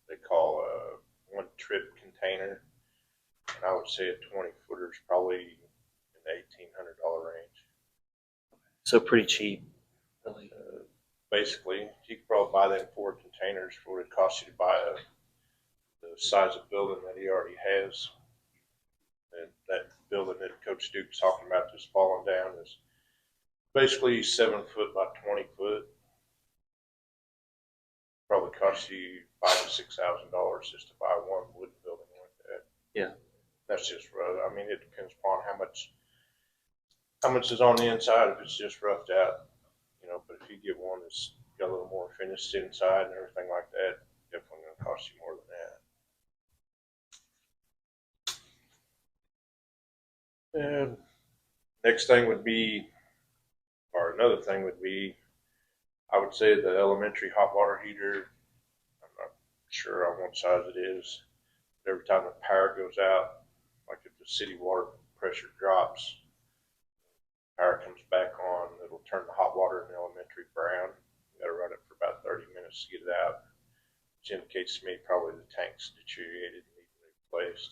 Speaker 16: they call a 1-trip container, and I would say a 20-footer is probably in the $1,800 range.
Speaker 1: So pretty cheap.
Speaker 16: Basically, you could probably buy them 4 containers for what it costs you to buy the size of building that he already has. And that building that Coach Duke's talking about just falling down is basically 7 foot by 20 foot. Probably costs you $5,000 to $6,000 just to buy one wooden building like that.
Speaker 1: Yeah.
Speaker 16: That's just rough. I mean, it depends upon how much is on the inside. If it's just roughed out, but if you get one that's got a little more finished inside and everything like that, definitely going to cost you more than that. And next thing would be, or another thing would be, I would say the elementary hot water heater. I'm not sure on what size it is, but every time the power goes out, like if the city water pressure drops, power comes back on, it'll turn the hot water in the elementary brown. You got to run it for about 30 minutes to get it out, which indicates to me probably the tank's deteriorated and needs to be replaced.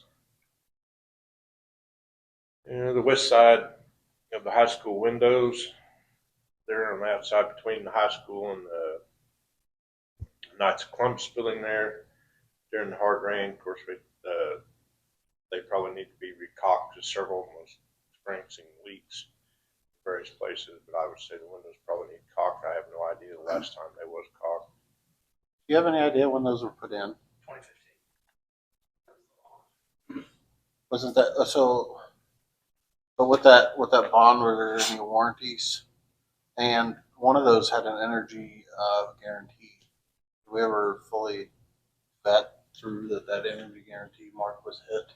Speaker 16: The west side of the high school windows, they're on the outside between the high school and the Knights of Columbus building there. During the hard rain, of course, they probably need to be recaulked because several of them was experiencing leaks in various places. But I would say the windows probably need caulked. I have no idea the last time they was caulked.
Speaker 4: Do you have any idea when those were put in?
Speaker 11: 2015.
Speaker 4: Wasn't that so? But with that bond, were there any warranties? And one of those had an energy guarantee. Did we ever fully vet through that energy guarantee mark was hit?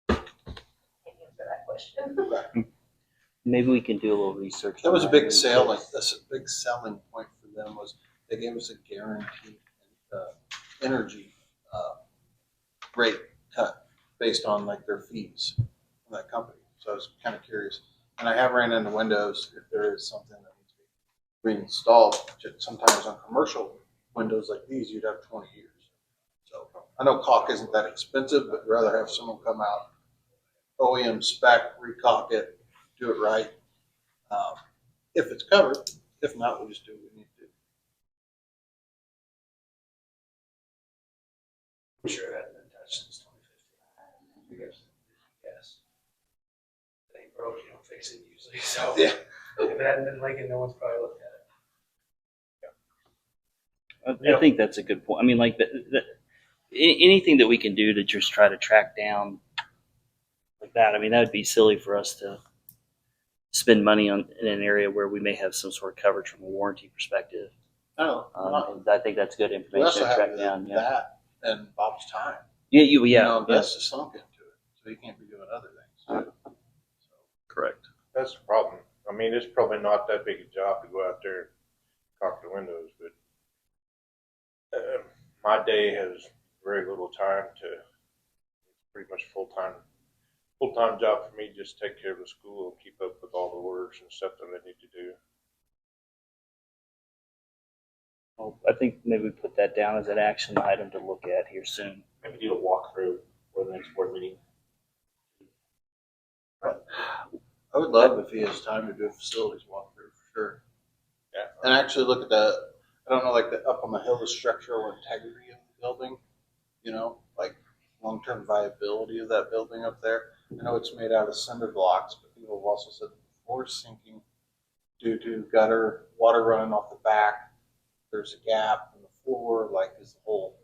Speaker 6: Can't answer that question.
Speaker 1: Maybe we can do a little research.
Speaker 4: That was a
Speaker 1: on
Speaker 4: big
Speaker 1: and
Speaker 4: selling point for them was they gave us a guaranteed energy rate cut based on like their fees from that company. So I was kind of curious. And I have ran into windows if there is something that needs to be reinstalled. Sometimes on commercial windows like these, you'd have 20 years. So I know caulk isn't that expensive, but rather have someone come out, OEM spec, recaulk it, do it right. If it's covered, If not, we'll just do what we need to do.
Speaker 9: I'm sure it hasn't been touched since 2015. Yes. It ain't broke, you don't fix it usually, so.
Speaker 4: Yeah.
Speaker 9: If it hadn't been leaking, no one's probably looked at it.
Speaker 1: I think that's a good point. I mean, like anything that we can do to just try to track down like that. I mean, that would be silly for us to spend money on in an area where we may have some sort of coverage from a warranty perspective.
Speaker 4: No,
Speaker 1: And I think that's good
Speaker 4: we
Speaker 1: information
Speaker 4: also
Speaker 1: to
Speaker 4: have
Speaker 1: track down. Yeah,
Speaker 4: that and Bob's time.
Speaker 1: yeah,
Speaker 4: You
Speaker 1: yeah.
Speaker 4: know, that's just sunk into it, so he can't be doing other things. too.
Speaker 1: Correct.
Speaker 16: That's the problem. I mean, it's probably not that big a job to go out there and caulk the windows, but my day has very little time to. It's pretty much full-time job for me. Just take care of the school and keep up with all the orders and stuff that I need to do.
Speaker 1: Well, I think maybe we put that down as an action item to look at here soon.
Speaker 12: Maybe do a walkthrough for the next board meeting.
Speaker 4: I would love if he has time to do a facilities walkthrough for sure.
Speaker 16: Yeah.
Speaker 4: And actually look at I don't know, like the up on the hill, the structural integrity of the building, you know, like long-term viability of that building up there. I know it's made out of cinder blocks, but people have also said the floor is sinking due to gutter, water running off the back. There's a gap in the floor, like has the whole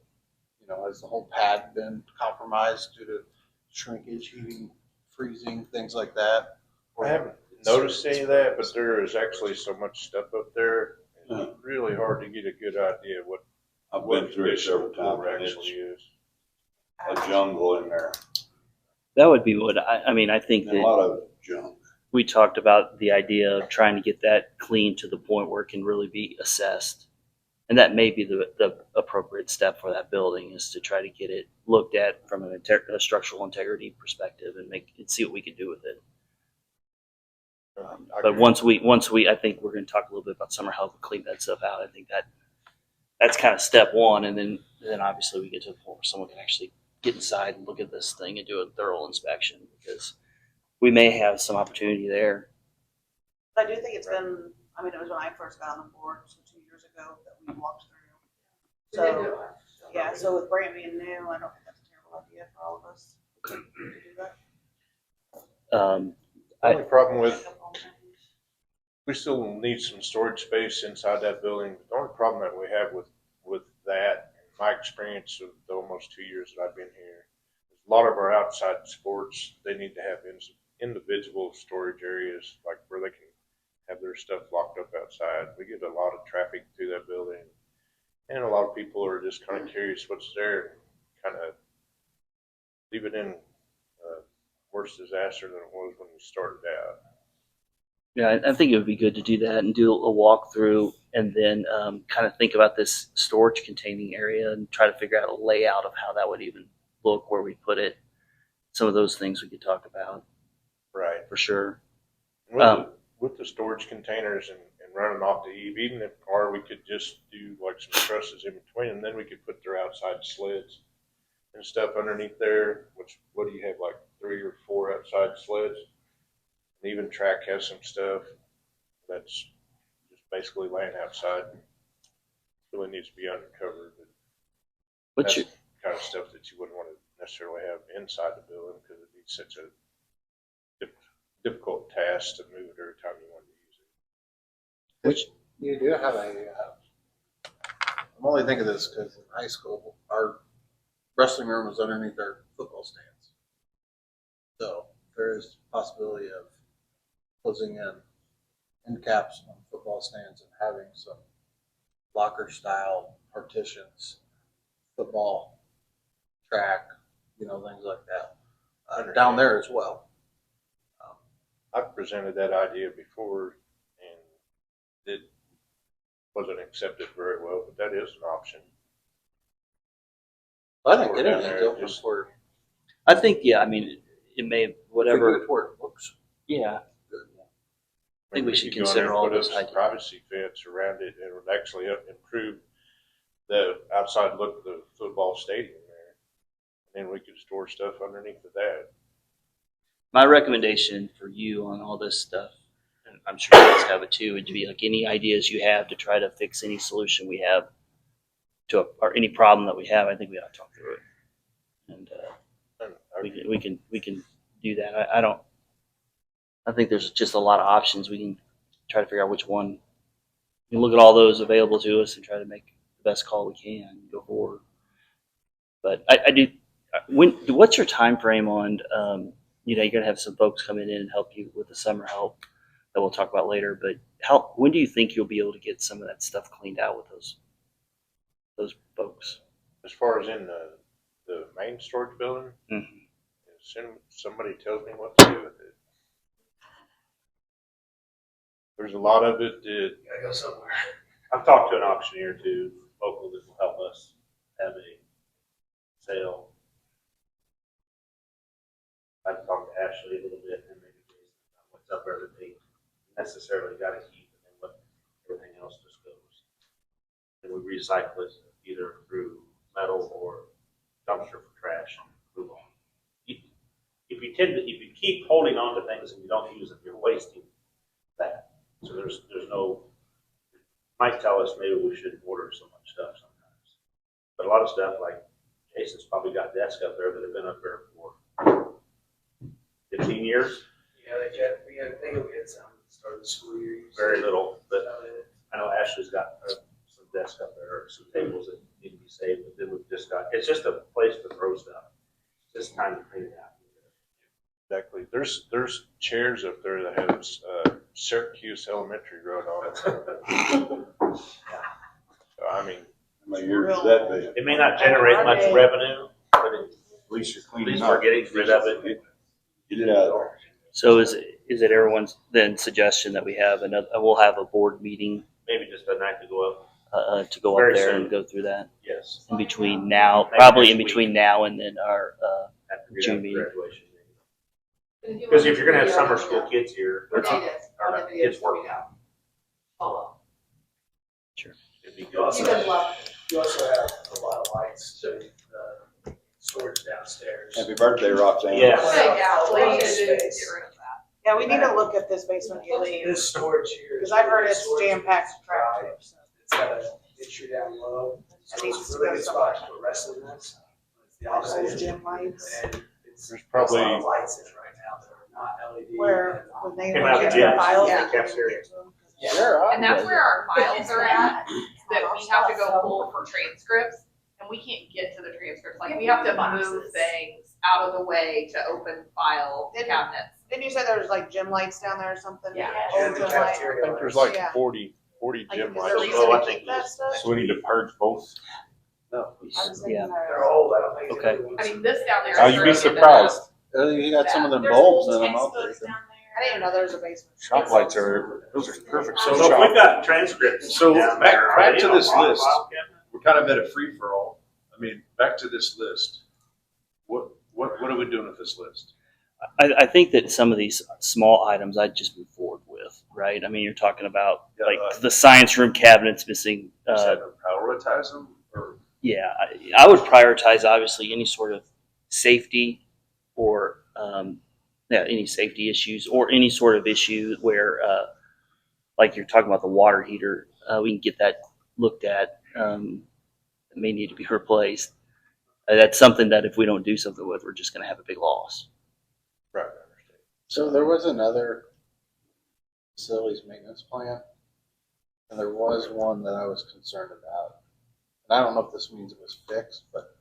Speaker 4: pad been compromised due to shrinkage, heating, freezing, things like that?
Speaker 16: I haven't noticed any of that, but there is actually so much stuff up there. It's really hard to get a good idea what
Speaker 2: I've been through it several times, and
Speaker 16: actually
Speaker 2: it's
Speaker 16: is.
Speaker 2: a jungle in there,
Speaker 1: That would be what I mean. I think
Speaker 2: and a
Speaker 1: that
Speaker 2: lot of junk.
Speaker 1: we talked about the idea of trying to get that clean to the point where it can really be assessed. And that may be the appropriate step for that building is to try to get it looked at from a structural integrity perspective and see what we can do with it. But once we, I think we're going to talk a little bit about summer help and clean that stuff out. I think that's kind of step one. And then obviously we get to the point where someone can actually get inside and look at this thing and do a thorough inspection because we may have some opportunity there.
Speaker 13: But I do think it's been, I mean, it was when I first got on the board, so 2 years ago, that we walked through. So, yeah, so with Brant being new, I don't think that's a terrible idea for all of us to do that.
Speaker 16: The only problem with, we still need some storage space inside that building. The only problem that we have with that, in my experience of the almost 2 years that I've been here, a lot of our outside sports, they need to have individual storage areas, like where they can have their stuff locked up outside. We get a lot of traffic through that building, and a lot of people are just kind of curious what's there, kind of leave it in worse disaster than it was when we started out.
Speaker 1: Yeah, I think it would be good to do that and do a walkthrough and then kind of think about this storage containing area and try to figure out a layout of how that would even look, where we put it. Some of those things we could talk about.
Speaker 16: Right.
Speaker 1: For sure.
Speaker 16: With the storage containers and running off the eave, or we could just do like some trusses in between, and then we could put their outside sleds and stuff underneath there. What do you have, like 3 or 4 outside sleds? And even Track has some stuff that's just basically laying outside. Really needs to be undercover, but that's the kind of stuff that you wouldn't want to necessarily have inside the building because it'd be such a difficult task to move it every time you want to use it.
Speaker 4: You do have I'm only thinking this because in high school, our wrestling room was underneath our football stands. So there is possibility of closing in end caps on football stands and having some locker style partitions, football, track, things like that. Down there as well.
Speaker 16: I've presented that idea before and it wasn't accepted very well, but that is an option.
Speaker 4: I think anything's open for.
Speaker 1: I think, yeah, I mean, it may, whatever.
Speaker 4: It's where it looks.
Speaker 1: Yeah. I think we should
Speaker 16: could go in
Speaker 1: consider
Speaker 16: there and
Speaker 1: all
Speaker 16: put up
Speaker 1: those
Speaker 16: some
Speaker 1: ideas.
Speaker 16: privacy fence around it, and it would actually improve the outside look of the football stadium there. And we could store stuff underneath of that.
Speaker 1: My recommendation for you on all this stuff, and I'm sure you guys have it too. It'd be like any ideas you have to try to fix any solution we have or any problem that we have. I think we ought to talk through it, and we can do that. I think there's just a lot of options. We can try to figure out which one. We can look at all those available to us and try to make the best call we can and go forward. But I do. What's your time frame on? You're gonna have some folks coming in and help you with the summer help that we'll talk about later. But when do you think you'll be able to get some of that stuff cleaned out with those folks?
Speaker 16: As far as in the main storage building,
Speaker 1: Mm-hmm.
Speaker 16: as soon as somebody tells me what to do with it. There's a lot of it that
Speaker 9: Gotta go somewhere.
Speaker 12: I've talked to an auctioneer too, local, that will help us have a sale. I've talked to Ashley a little bit and maybe Jason about what's up there that they necessarily got to keep, and then what everything else just goes. And we recycle it either through metal or dumpster for trash and move on. If you keep holding on to things and you don't use them, you're wasting that. So there's no. Might tell us maybe we shouldn't order so much stuff sometimes, but a lot of stuff like Jason's probably got desks up there that have been up there for 15 years.
Speaker 9: Yeah, we had some at the start of the school year.
Speaker 12: Very little, but I know Ashley's got some desks up there, some tables that need to be saved, but then we've just got, it's just a place to throw stuff. It's just time to clean it out.
Speaker 16: exactly. There's chairs up there that has Syracuse Elementary wrote on it. I mean,
Speaker 15: My ears that big.
Speaker 12: It may not generate much revenue, but
Speaker 15: At least you're
Speaker 12: at
Speaker 15: cleaning
Speaker 12: least
Speaker 15: up.
Speaker 12: we're getting rid of it.
Speaker 15: Get it out of there.
Speaker 1: So is it everyone's then suggestion that we have we'll have a board meeting
Speaker 12: Maybe just a night to go up.
Speaker 1: to go up
Speaker 12: Very
Speaker 1: there
Speaker 12: soon.
Speaker 1: and go through that
Speaker 12: Yes.
Speaker 1: in between now,
Speaker 12: Maybe
Speaker 1: probably
Speaker 12: next
Speaker 1: in
Speaker 12: week.
Speaker 1: between now and then our
Speaker 12: After we
Speaker 1: June
Speaker 12: have
Speaker 1: meeting.
Speaker 12: graduation. Because if you're gonna have summer school kids here, or not kids working out, it'd be
Speaker 9: You
Speaker 12: good.
Speaker 9: also have a lot of lights, so storage downstairs.
Speaker 15: Happy birthday, Roxanne.
Speaker 12: Yes.
Speaker 13: Yeah, we need to look at this basement you leave,
Speaker 9: This storage here.
Speaker 13: because I've heard it's
Speaker 9: storage
Speaker 13: jam-packed with
Speaker 9: dry.
Speaker 13: trash.
Speaker 9: It's got an entry down low,
Speaker 13: That
Speaker 9: so
Speaker 13: needs
Speaker 9: it's
Speaker 13: to
Speaker 9: a really
Speaker 13: go
Speaker 9: good
Speaker 13: somewhere.
Speaker 9: spot to put wrestling nets. It's the
Speaker 13: Those
Speaker 9: opposite.
Speaker 13: gym lights,
Speaker 9: And it's,
Speaker 16: There's
Speaker 9: there's a lot
Speaker 16: probably-
Speaker 9: of lights in it right now that are not LED.
Speaker 13: where when they
Speaker 12: Came out of
Speaker 13: get
Speaker 12: the
Speaker 13: to the
Speaker 12: gym.
Speaker 13: files,
Speaker 12: Yeah.
Speaker 13: they can
Speaker 12: Cafeteria.
Speaker 13: get to them.
Speaker 9: Yeah.
Speaker 8: And that's where our files are at, that we have to go pull for transcripts, and we can't get to the transcripts. Like, we have to move things out of the way to open file cabinets.
Speaker 13: Didn't you say there was like gym lights down there or something?
Speaker 8: Yeah.
Speaker 9: And
Speaker 13: Old
Speaker 9: the
Speaker 13: gym light.
Speaker 9: cafeteria
Speaker 16: I think there's
Speaker 9: lights.
Speaker 16: like
Speaker 13: Yeah.
Speaker 16: 40
Speaker 13: Like,
Speaker 16: gym
Speaker 13: is there a
Speaker 16: lights.
Speaker 13: reason
Speaker 12: Oh, I
Speaker 13: to
Speaker 12: think
Speaker 13: keep that stuff?
Speaker 16: So we need to purge both.
Speaker 15: No.
Speaker 13: I was thinking
Speaker 1: Yeah.
Speaker 9: They're
Speaker 13: that.
Speaker 9: old, I don't think.
Speaker 1: Okay.
Speaker 9: anybody
Speaker 8: I
Speaker 9: wants
Speaker 8: mean, this down there.
Speaker 16: Oh,
Speaker 8: is
Speaker 16: you'd be
Speaker 8: already
Speaker 16: surprised.
Speaker 15: You got some of them
Speaker 7: There's
Speaker 15: bulbs
Speaker 7: old
Speaker 15: in them up
Speaker 7: textbooks
Speaker 15: there.
Speaker 7: down
Speaker 13: I didn't even know there was a basement.
Speaker 16: Shop lights those are perfect.
Speaker 12: So
Speaker 16: for
Speaker 12: if
Speaker 16: shop.
Speaker 12: we've got transcripts.
Speaker 15: So
Speaker 12: down
Speaker 15: back-
Speaker 12: there,
Speaker 15: back
Speaker 12: are they
Speaker 15: to
Speaker 12: on
Speaker 15: this
Speaker 12: file
Speaker 15: list.
Speaker 12: cabinet?
Speaker 15: We're kind of at a free for all. I mean, back to this list. What are we doing with this list?
Speaker 1: I think that some of these small items I'd just move forward with, right? I mean, you're talking about
Speaker 15: Yeah,
Speaker 1: like the science room cabinets missing.
Speaker 15: Just have to prioritize them, or
Speaker 1: Yeah, I would prioritize obviously any sort of safety or any safety issues or any sort of issue where, like you're talking about the water heater, we can get that looked at. It may need to be replaced. That's something that if we don't do something with, we're just going to have a big loss.
Speaker 16: Right, I understand.
Speaker 4: So there was another facilities maintenance plan, and there was one that I was concerned about. And I don't know if this means it was fixed, but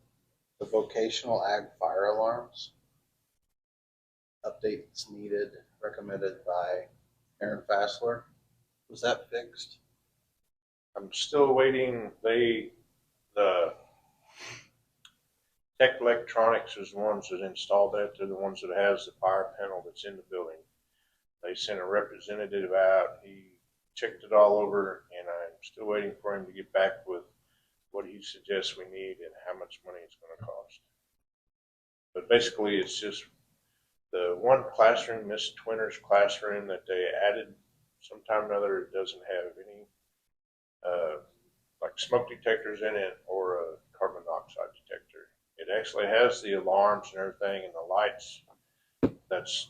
Speaker 4: the vocational ag fire alarms, updates needed, recommended by Aaron Fassler. Was that fixed?
Speaker 16: I'm still waiting. The Tech Electronics is the ones that installed that. They're the ones that has the fire panel that's in the building. They sent a representative out. He checked it all over, and I'm still waiting for him to get back with what he suggests we need and how much money it's going to cost. But basically, it's just the one classroom, Miss Twinner's classroom, that they added sometime or another. It doesn't have any like smoke detectors in it or a carbon monoxide detector. It actually has the alarms and everything and the lights. That's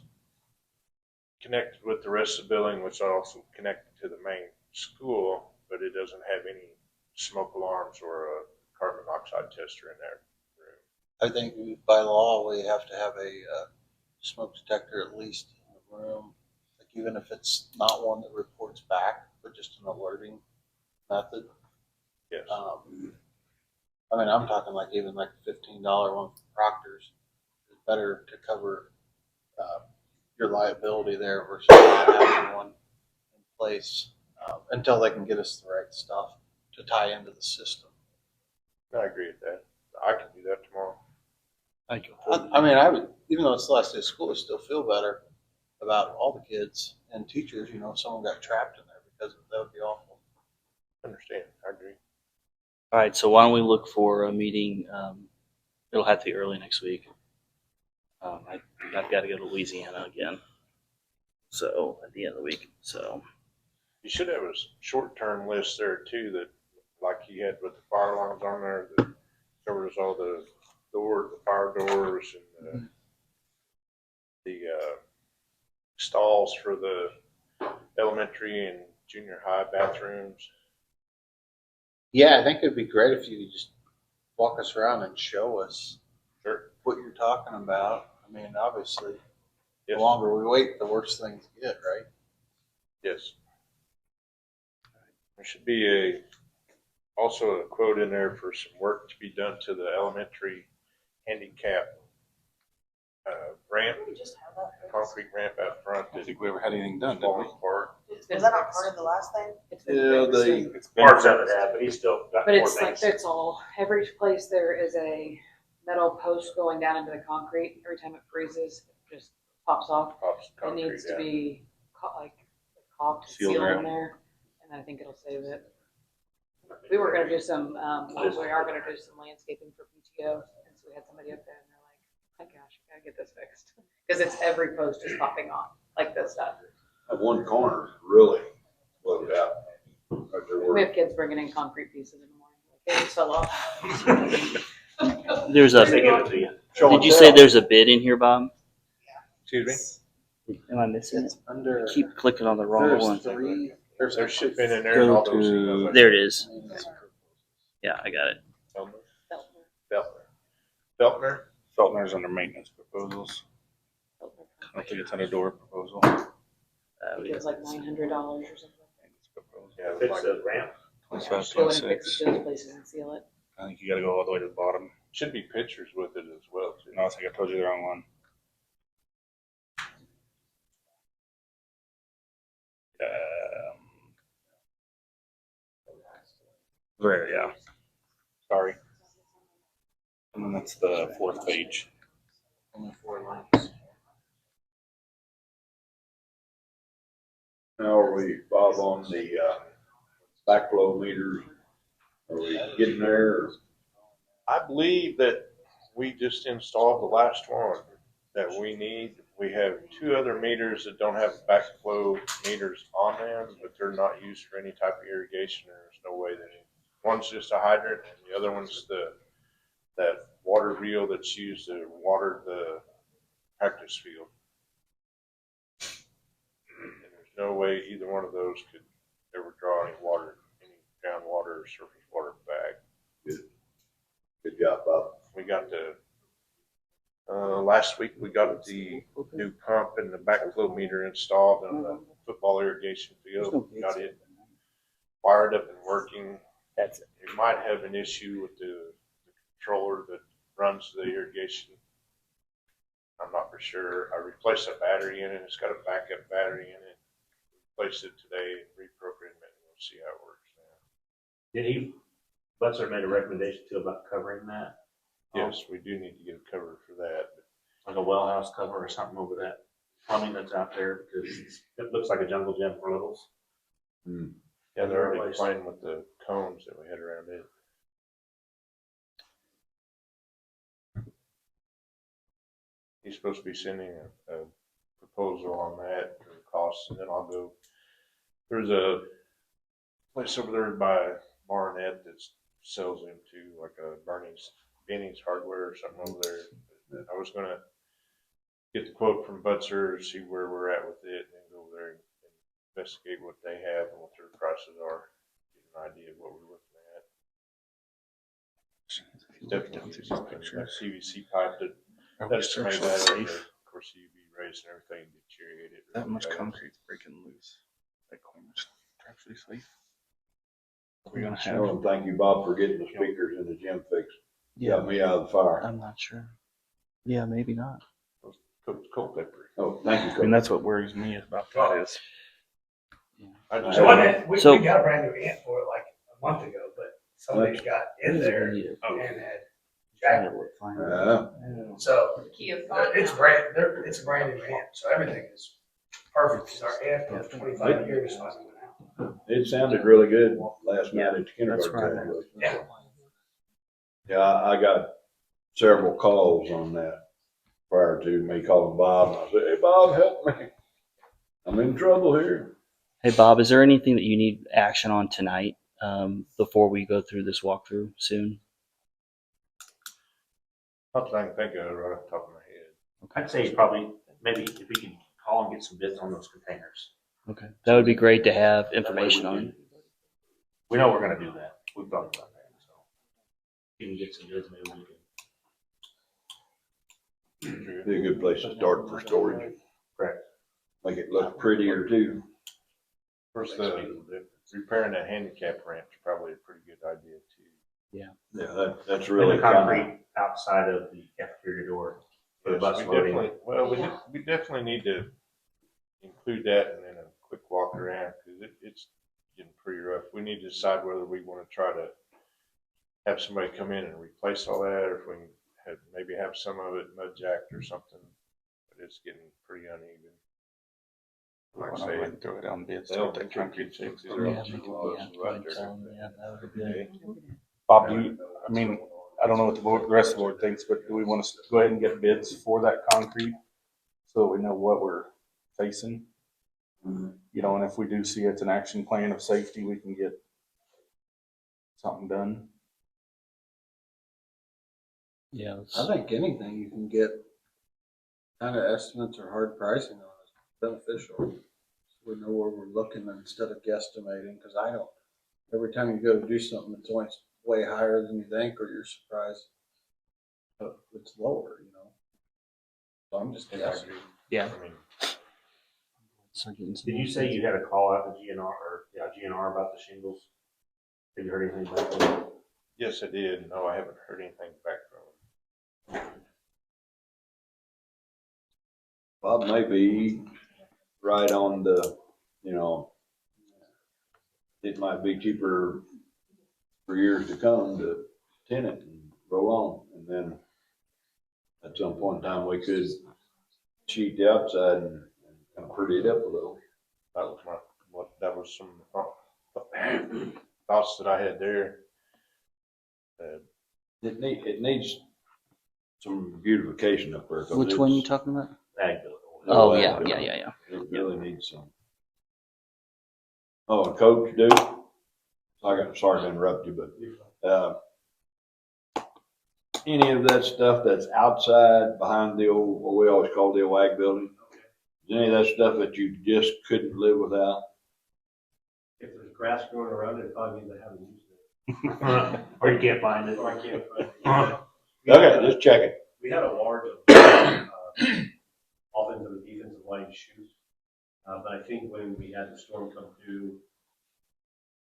Speaker 16: connected with the rest of the building, which are also connected to the main school, but it doesn't have any smoke alarms or a carbon monoxide tester in that room.
Speaker 4: I think by law, we have to have a smoke detector at least in the room. Like even if it's not one that reports back, but just an alerting method.
Speaker 16: Yes.
Speaker 4: I mean, I'm talking like even like $15 one from Proctor's. It's better to cover your liability there versus not having one in place until they can get us the right stuff to tie into the system.
Speaker 16: I agree with that. I can do that tomorrow.
Speaker 1: Thank you.
Speaker 4: I mean, I would, even though it's the last day of school, I still feel better about all the kids and teachers. You know, if someone got trapped in there because that would be awful.
Speaker 16: Understand. I agree.
Speaker 1: All right, so why don't we look for a meeting? It'll have to be early next week. I've got to go to Louisiana again, so at the end of the week. So
Speaker 16: You should have a short-term list there too, that like you had with the fire alarms on there, that covers all the fire doors, and the stalls for the elementary and junior high bathrooms.
Speaker 4: Yeah, I think it'd be great if you could just walk us around and show us
Speaker 16: Sure.
Speaker 4: what you're talking about. I mean, obviously,
Speaker 16: Yes.
Speaker 4: the longer we wait, the worse things get, right?
Speaker 16: Yes. There should be also a quote in there for some work to be done to the elementary handicap ramp,
Speaker 6: We just have that.
Speaker 16: concrete ramp out front.
Speaker 15: I don't think we ever had anything done, did we?
Speaker 16: falling apart.
Speaker 6: Was that not part of the last thing?
Speaker 10: It's been
Speaker 4: Yeah,
Speaker 10: fixed.
Speaker 12: Parts of it have, but he's still got
Speaker 10: But
Speaker 12: more
Speaker 10: it's like,
Speaker 12: things.
Speaker 10: it's all, every place there is a metal post going down into the concrete. Every time it freezes, it just pops off.
Speaker 16: Pops
Speaker 10: It
Speaker 16: concrete
Speaker 10: needs to
Speaker 16: out.
Speaker 10: be caulked,
Speaker 15: Sealed
Speaker 10: sealed
Speaker 15: around.
Speaker 10: in there, and I think it'll save it. We were gonna do some, we are gonna do some landscaping for PTO, and so we had somebody up there and they're like, oh my gosh, I gotta get this fixed. Cause it's every post is popping off, like this stuff.
Speaker 15: That one corner really blowed out. Right there
Speaker 10: We
Speaker 15: where-
Speaker 10: have kids bringing in concrete pieces in the morning, like, they just fell off.
Speaker 1: there's a.
Speaker 12: They give it to you.
Speaker 1: Did you say there's a bid in here, Bob?
Speaker 16: Excuse me?
Speaker 1: Am I missing it?
Speaker 4: It's under.
Speaker 1: I keep clicking on the wrong
Speaker 4: There's
Speaker 1: one.
Speaker 4: three.
Speaker 16: There's shipping in there and all
Speaker 1: Go
Speaker 16: those
Speaker 1: to
Speaker 16: emails.
Speaker 1: there. It is. Yeah, I got it.
Speaker 16: Feltner.
Speaker 3: Feltner's under maintenance proposals. I don't think it's under door proposal.
Speaker 10: I think it was like $900 or something.
Speaker 3: Maintenance proposal.
Speaker 16: Yeah,
Speaker 12: Fix the ramp.
Speaker 3: 25,
Speaker 10: Go in and fix
Speaker 3: 26.
Speaker 10: those places and seal it.
Speaker 3: I think you gotta go all the way to the bottom.
Speaker 16: should be pictures with it as well too.
Speaker 3: No, I think I told you the wrong one. There, yeah. Sorry. And then that's the fourth page.
Speaker 4: Only 4 lines.
Speaker 15: Now are we, Bob, on the backflow meters? Are we getting there?
Speaker 16: I believe that we just installed the last one that we need. We have 2 other meters that don't have backflow meters on them, but they're not used for any type of irrigation. There's no way that one's just a hydrant and the other one's that water reel that's used to water the practice field. And there's no way either one of those could ever draw any water, any groundwater or surface water back.
Speaker 15: Good job, Bob.
Speaker 16: We got last week we got the new pump and the backflow meter installed on the football irrigation field. Got it wired up and working.
Speaker 1: That's it.
Speaker 16: We might have an issue with the controller that runs the irrigation. I'm not for sure. I replaced a battery in it. It's got a backup battery in it. Replaced it today, reprogrammed it, and we'll see how it works now.
Speaker 12: Butler made a recommendation too about covering that.
Speaker 16: Yes, we do need to get a cover for that.
Speaker 12: Like a well house cover or something over that plumbing that's out there, because it looks like a jungle gym for littles.
Speaker 16: Yeah, they're already playing with the cones that we had around it. He's supposed to be sending a proposal on that for the costs, and then I'll go. There's a place over there by Barnett that sells them to, like a Benny's Hardware or something over there. I was gonna get the quote from Butzer, see where we're at with it, and investigate what they have and what their prices are, get an idea of what we're looking at. Definitely use something like CVC pipe that estimate that, and of course UV rays and everything deteriorate it.
Speaker 3: That
Speaker 16: really
Speaker 3: much
Speaker 16: fast.
Speaker 3: concrete's breaking loose. That corner's actually safe. We're gonna
Speaker 2: I want to thank you, Bob, for getting the speakers in the gym fixed. Got me out of the fire.
Speaker 1: I'm not sure. Yeah, maybe not.
Speaker 16: Coach Culpepper.
Speaker 2: Oh, thank you,
Speaker 3: I
Speaker 2: Coach.
Speaker 3: mean, that's what worries me about that is.
Speaker 16: I just
Speaker 9: We got a brand new amp for it like a month ago, but somebody got in there and had jacked it. So it's a brand new amp, so everything is perfect. Our amp of 25 years finally went out.
Speaker 2: It sounded really good last night at the
Speaker 1: That's
Speaker 2: kindergarten.
Speaker 1: right.
Speaker 2: graduation.
Speaker 9: Yeah.
Speaker 2: Yeah, I got several calls on that prior to me calling Bob. And I said, hey, Bob, help me. I'm in trouble here.
Speaker 1: Hey, Bob, is there anything that you need action on tonight before we go through this walkthrough soon?
Speaker 16: Not that I can think of right off the top of my head.
Speaker 12: I'd say probably, maybe if we can call and get some bids on those containers.
Speaker 1: Okay, that would be great to have information on.
Speaker 12: We know we're gonna do that. We've talked about that, so. If you can get some bids, maybe we can.
Speaker 2: Be a good place to start for storage.
Speaker 12: Correct.
Speaker 2: Make it look prettier too.
Speaker 16: First, the repairing that handicap ramp is probably a pretty good idea too.
Speaker 2: Yeah, that's
Speaker 12: And
Speaker 2: really
Speaker 12: the
Speaker 2: kind
Speaker 12: concrete outside of the cafeteria door for the bus
Speaker 16: We
Speaker 12: loading.
Speaker 16: definitely, well, we definitely need to include that and then a quick walk around because it's getting pretty rough. We need to decide whether we want to try to have somebody come in and replace all that, or if we can maybe have some of it mud jacked or something. But it's getting pretty uneven. Like I say,
Speaker 3: Throw it on bids.
Speaker 16: they'll take concrete fixes.
Speaker 1: Yeah, go ahead and tell them, yeah, that would be good.
Speaker 3: Bob, I mean, I don't know what the rest of the board thinks, but do we want to go ahead and get bids for that concrete so that we know what we're facing? You know, and if we do see it's an action plan of safety, we can get something done.
Speaker 1: Yeah.
Speaker 4: I think anything you can get kind of estimates or hard pricing on is beneficial. So we know where we're looking instead of guesstimating, because I don't, every time you go to do something, it's always way higher than you think, or you're surprised it's lower, you know? So I'm just guessing.
Speaker 1: Yeah.
Speaker 16: I mean,
Speaker 1: Start getting some
Speaker 12: Did you say you had a call out to GNR about the shingles? Have you heard anything back from them?
Speaker 16: yes, I did. No, I haven't heard anything back from them.
Speaker 2: Bob may be right on the, you know, it might be cheaper for years to come to tenant and roll on. And then at some point in time, we could sheet the outside and kind of pretty it up a little.
Speaker 16: That was some thoughts that I had there.
Speaker 2: It needs some beautification up there. 'Cause
Speaker 1: Which one are you talking about?
Speaker 12: Ag.
Speaker 1: Oh,
Speaker 2: ag
Speaker 1: yeah,
Speaker 2: building.
Speaker 1: yeah.
Speaker 2: It really needs some. Oh, and Coach, dude, sorry to interrupt you, but, any of that stuff that's outside behind the old, what we always call the old ag building, is any of that stuff that you just couldn't live without?
Speaker 11: If there's grass growing around it, probably means I haven't used it.
Speaker 12: Or you can't find it.
Speaker 11: Or I can't find it.
Speaker 2: Okay, just checking.
Speaker 11: We had a large offensive and defensive line shoot. But I think when we had the storm come through,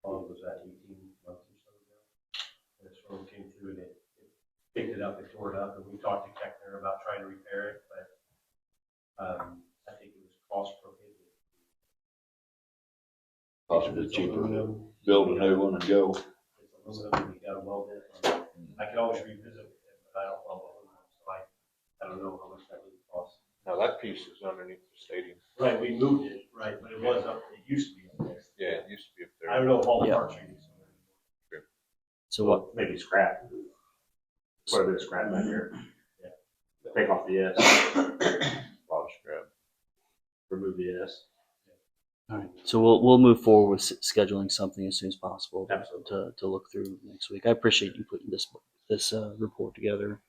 Speaker 11: how long was that, 18 months or so ago? And the storm came through and it picked it up, it tore it up, and we talked to Keckner about trying to repair it, but I think it was cost prohibitive.
Speaker 2: Possibly cheaper to build a new one and go.
Speaker 11: It's aluminum, you gotta weld it. I can always revisit it, but I don't weld aluminum, so I don't know how much that would cost.
Speaker 16: Now that piece is underneath the stadium.
Speaker 11: Right, we moved it, right, but it was up, it used to be up there.
Speaker 16: Yeah, it used to be up there.
Speaker 11: I don't know if all the
Speaker 1: Yeah.
Speaker 11: parts are used.
Speaker 1: So what?
Speaker 12: Maybe scrap. Quite a bit of scrap back there. Yeah. Take off the S,
Speaker 16: A lot of scrap.
Speaker 12: remove the S.
Speaker 1: All right. So we'll move forward with scheduling something as soon as possible
Speaker 12: Absolutely.
Speaker 1: to look through next week. I appreciate you putting this report together.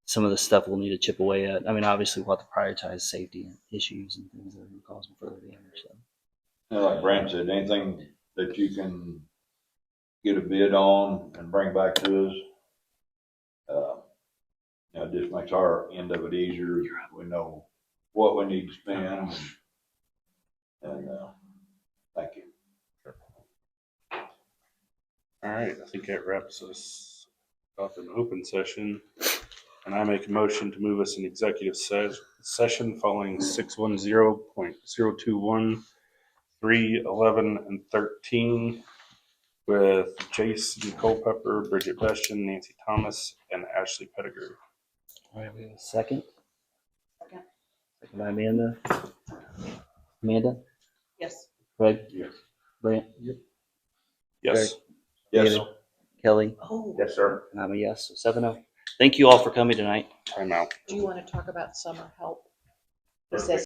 Speaker 1: Some of the stuff we'll need to chip away at. I mean, obviously we'll have to prioritize safety issues and things that are going to cause further damage. So.
Speaker 17: like Brent said, anything that you can get a bid on and bring back to us, it just makes our end of it easier. We know what we need to spend, and thank you.
Speaker 3: All right, I think that wraps us up in open session. And I make a motion to move us in executive session following 610.021, 3, 11, and 13 with Jason Culpepper, Bridget Bestian, Nancy Thomas, and Ashley Pettigrew.
Speaker 1: All right, we have a second.
Speaker 13: Second.
Speaker 1: Second by Amanda. Amanda?
Speaker 13: Yes.
Speaker 1: Craig?
Speaker 17: Yes.
Speaker 1: Brant?
Speaker 3: Yes.
Speaker 1: David? Kelly?
Speaker 13: Oh,
Speaker 17: Yes, sir.
Speaker 1: And I'm a yes, so 7-0. Thank you all for coming tonight.
Speaker 3: Time out.
Speaker 13: do you want to talk about summer help? It says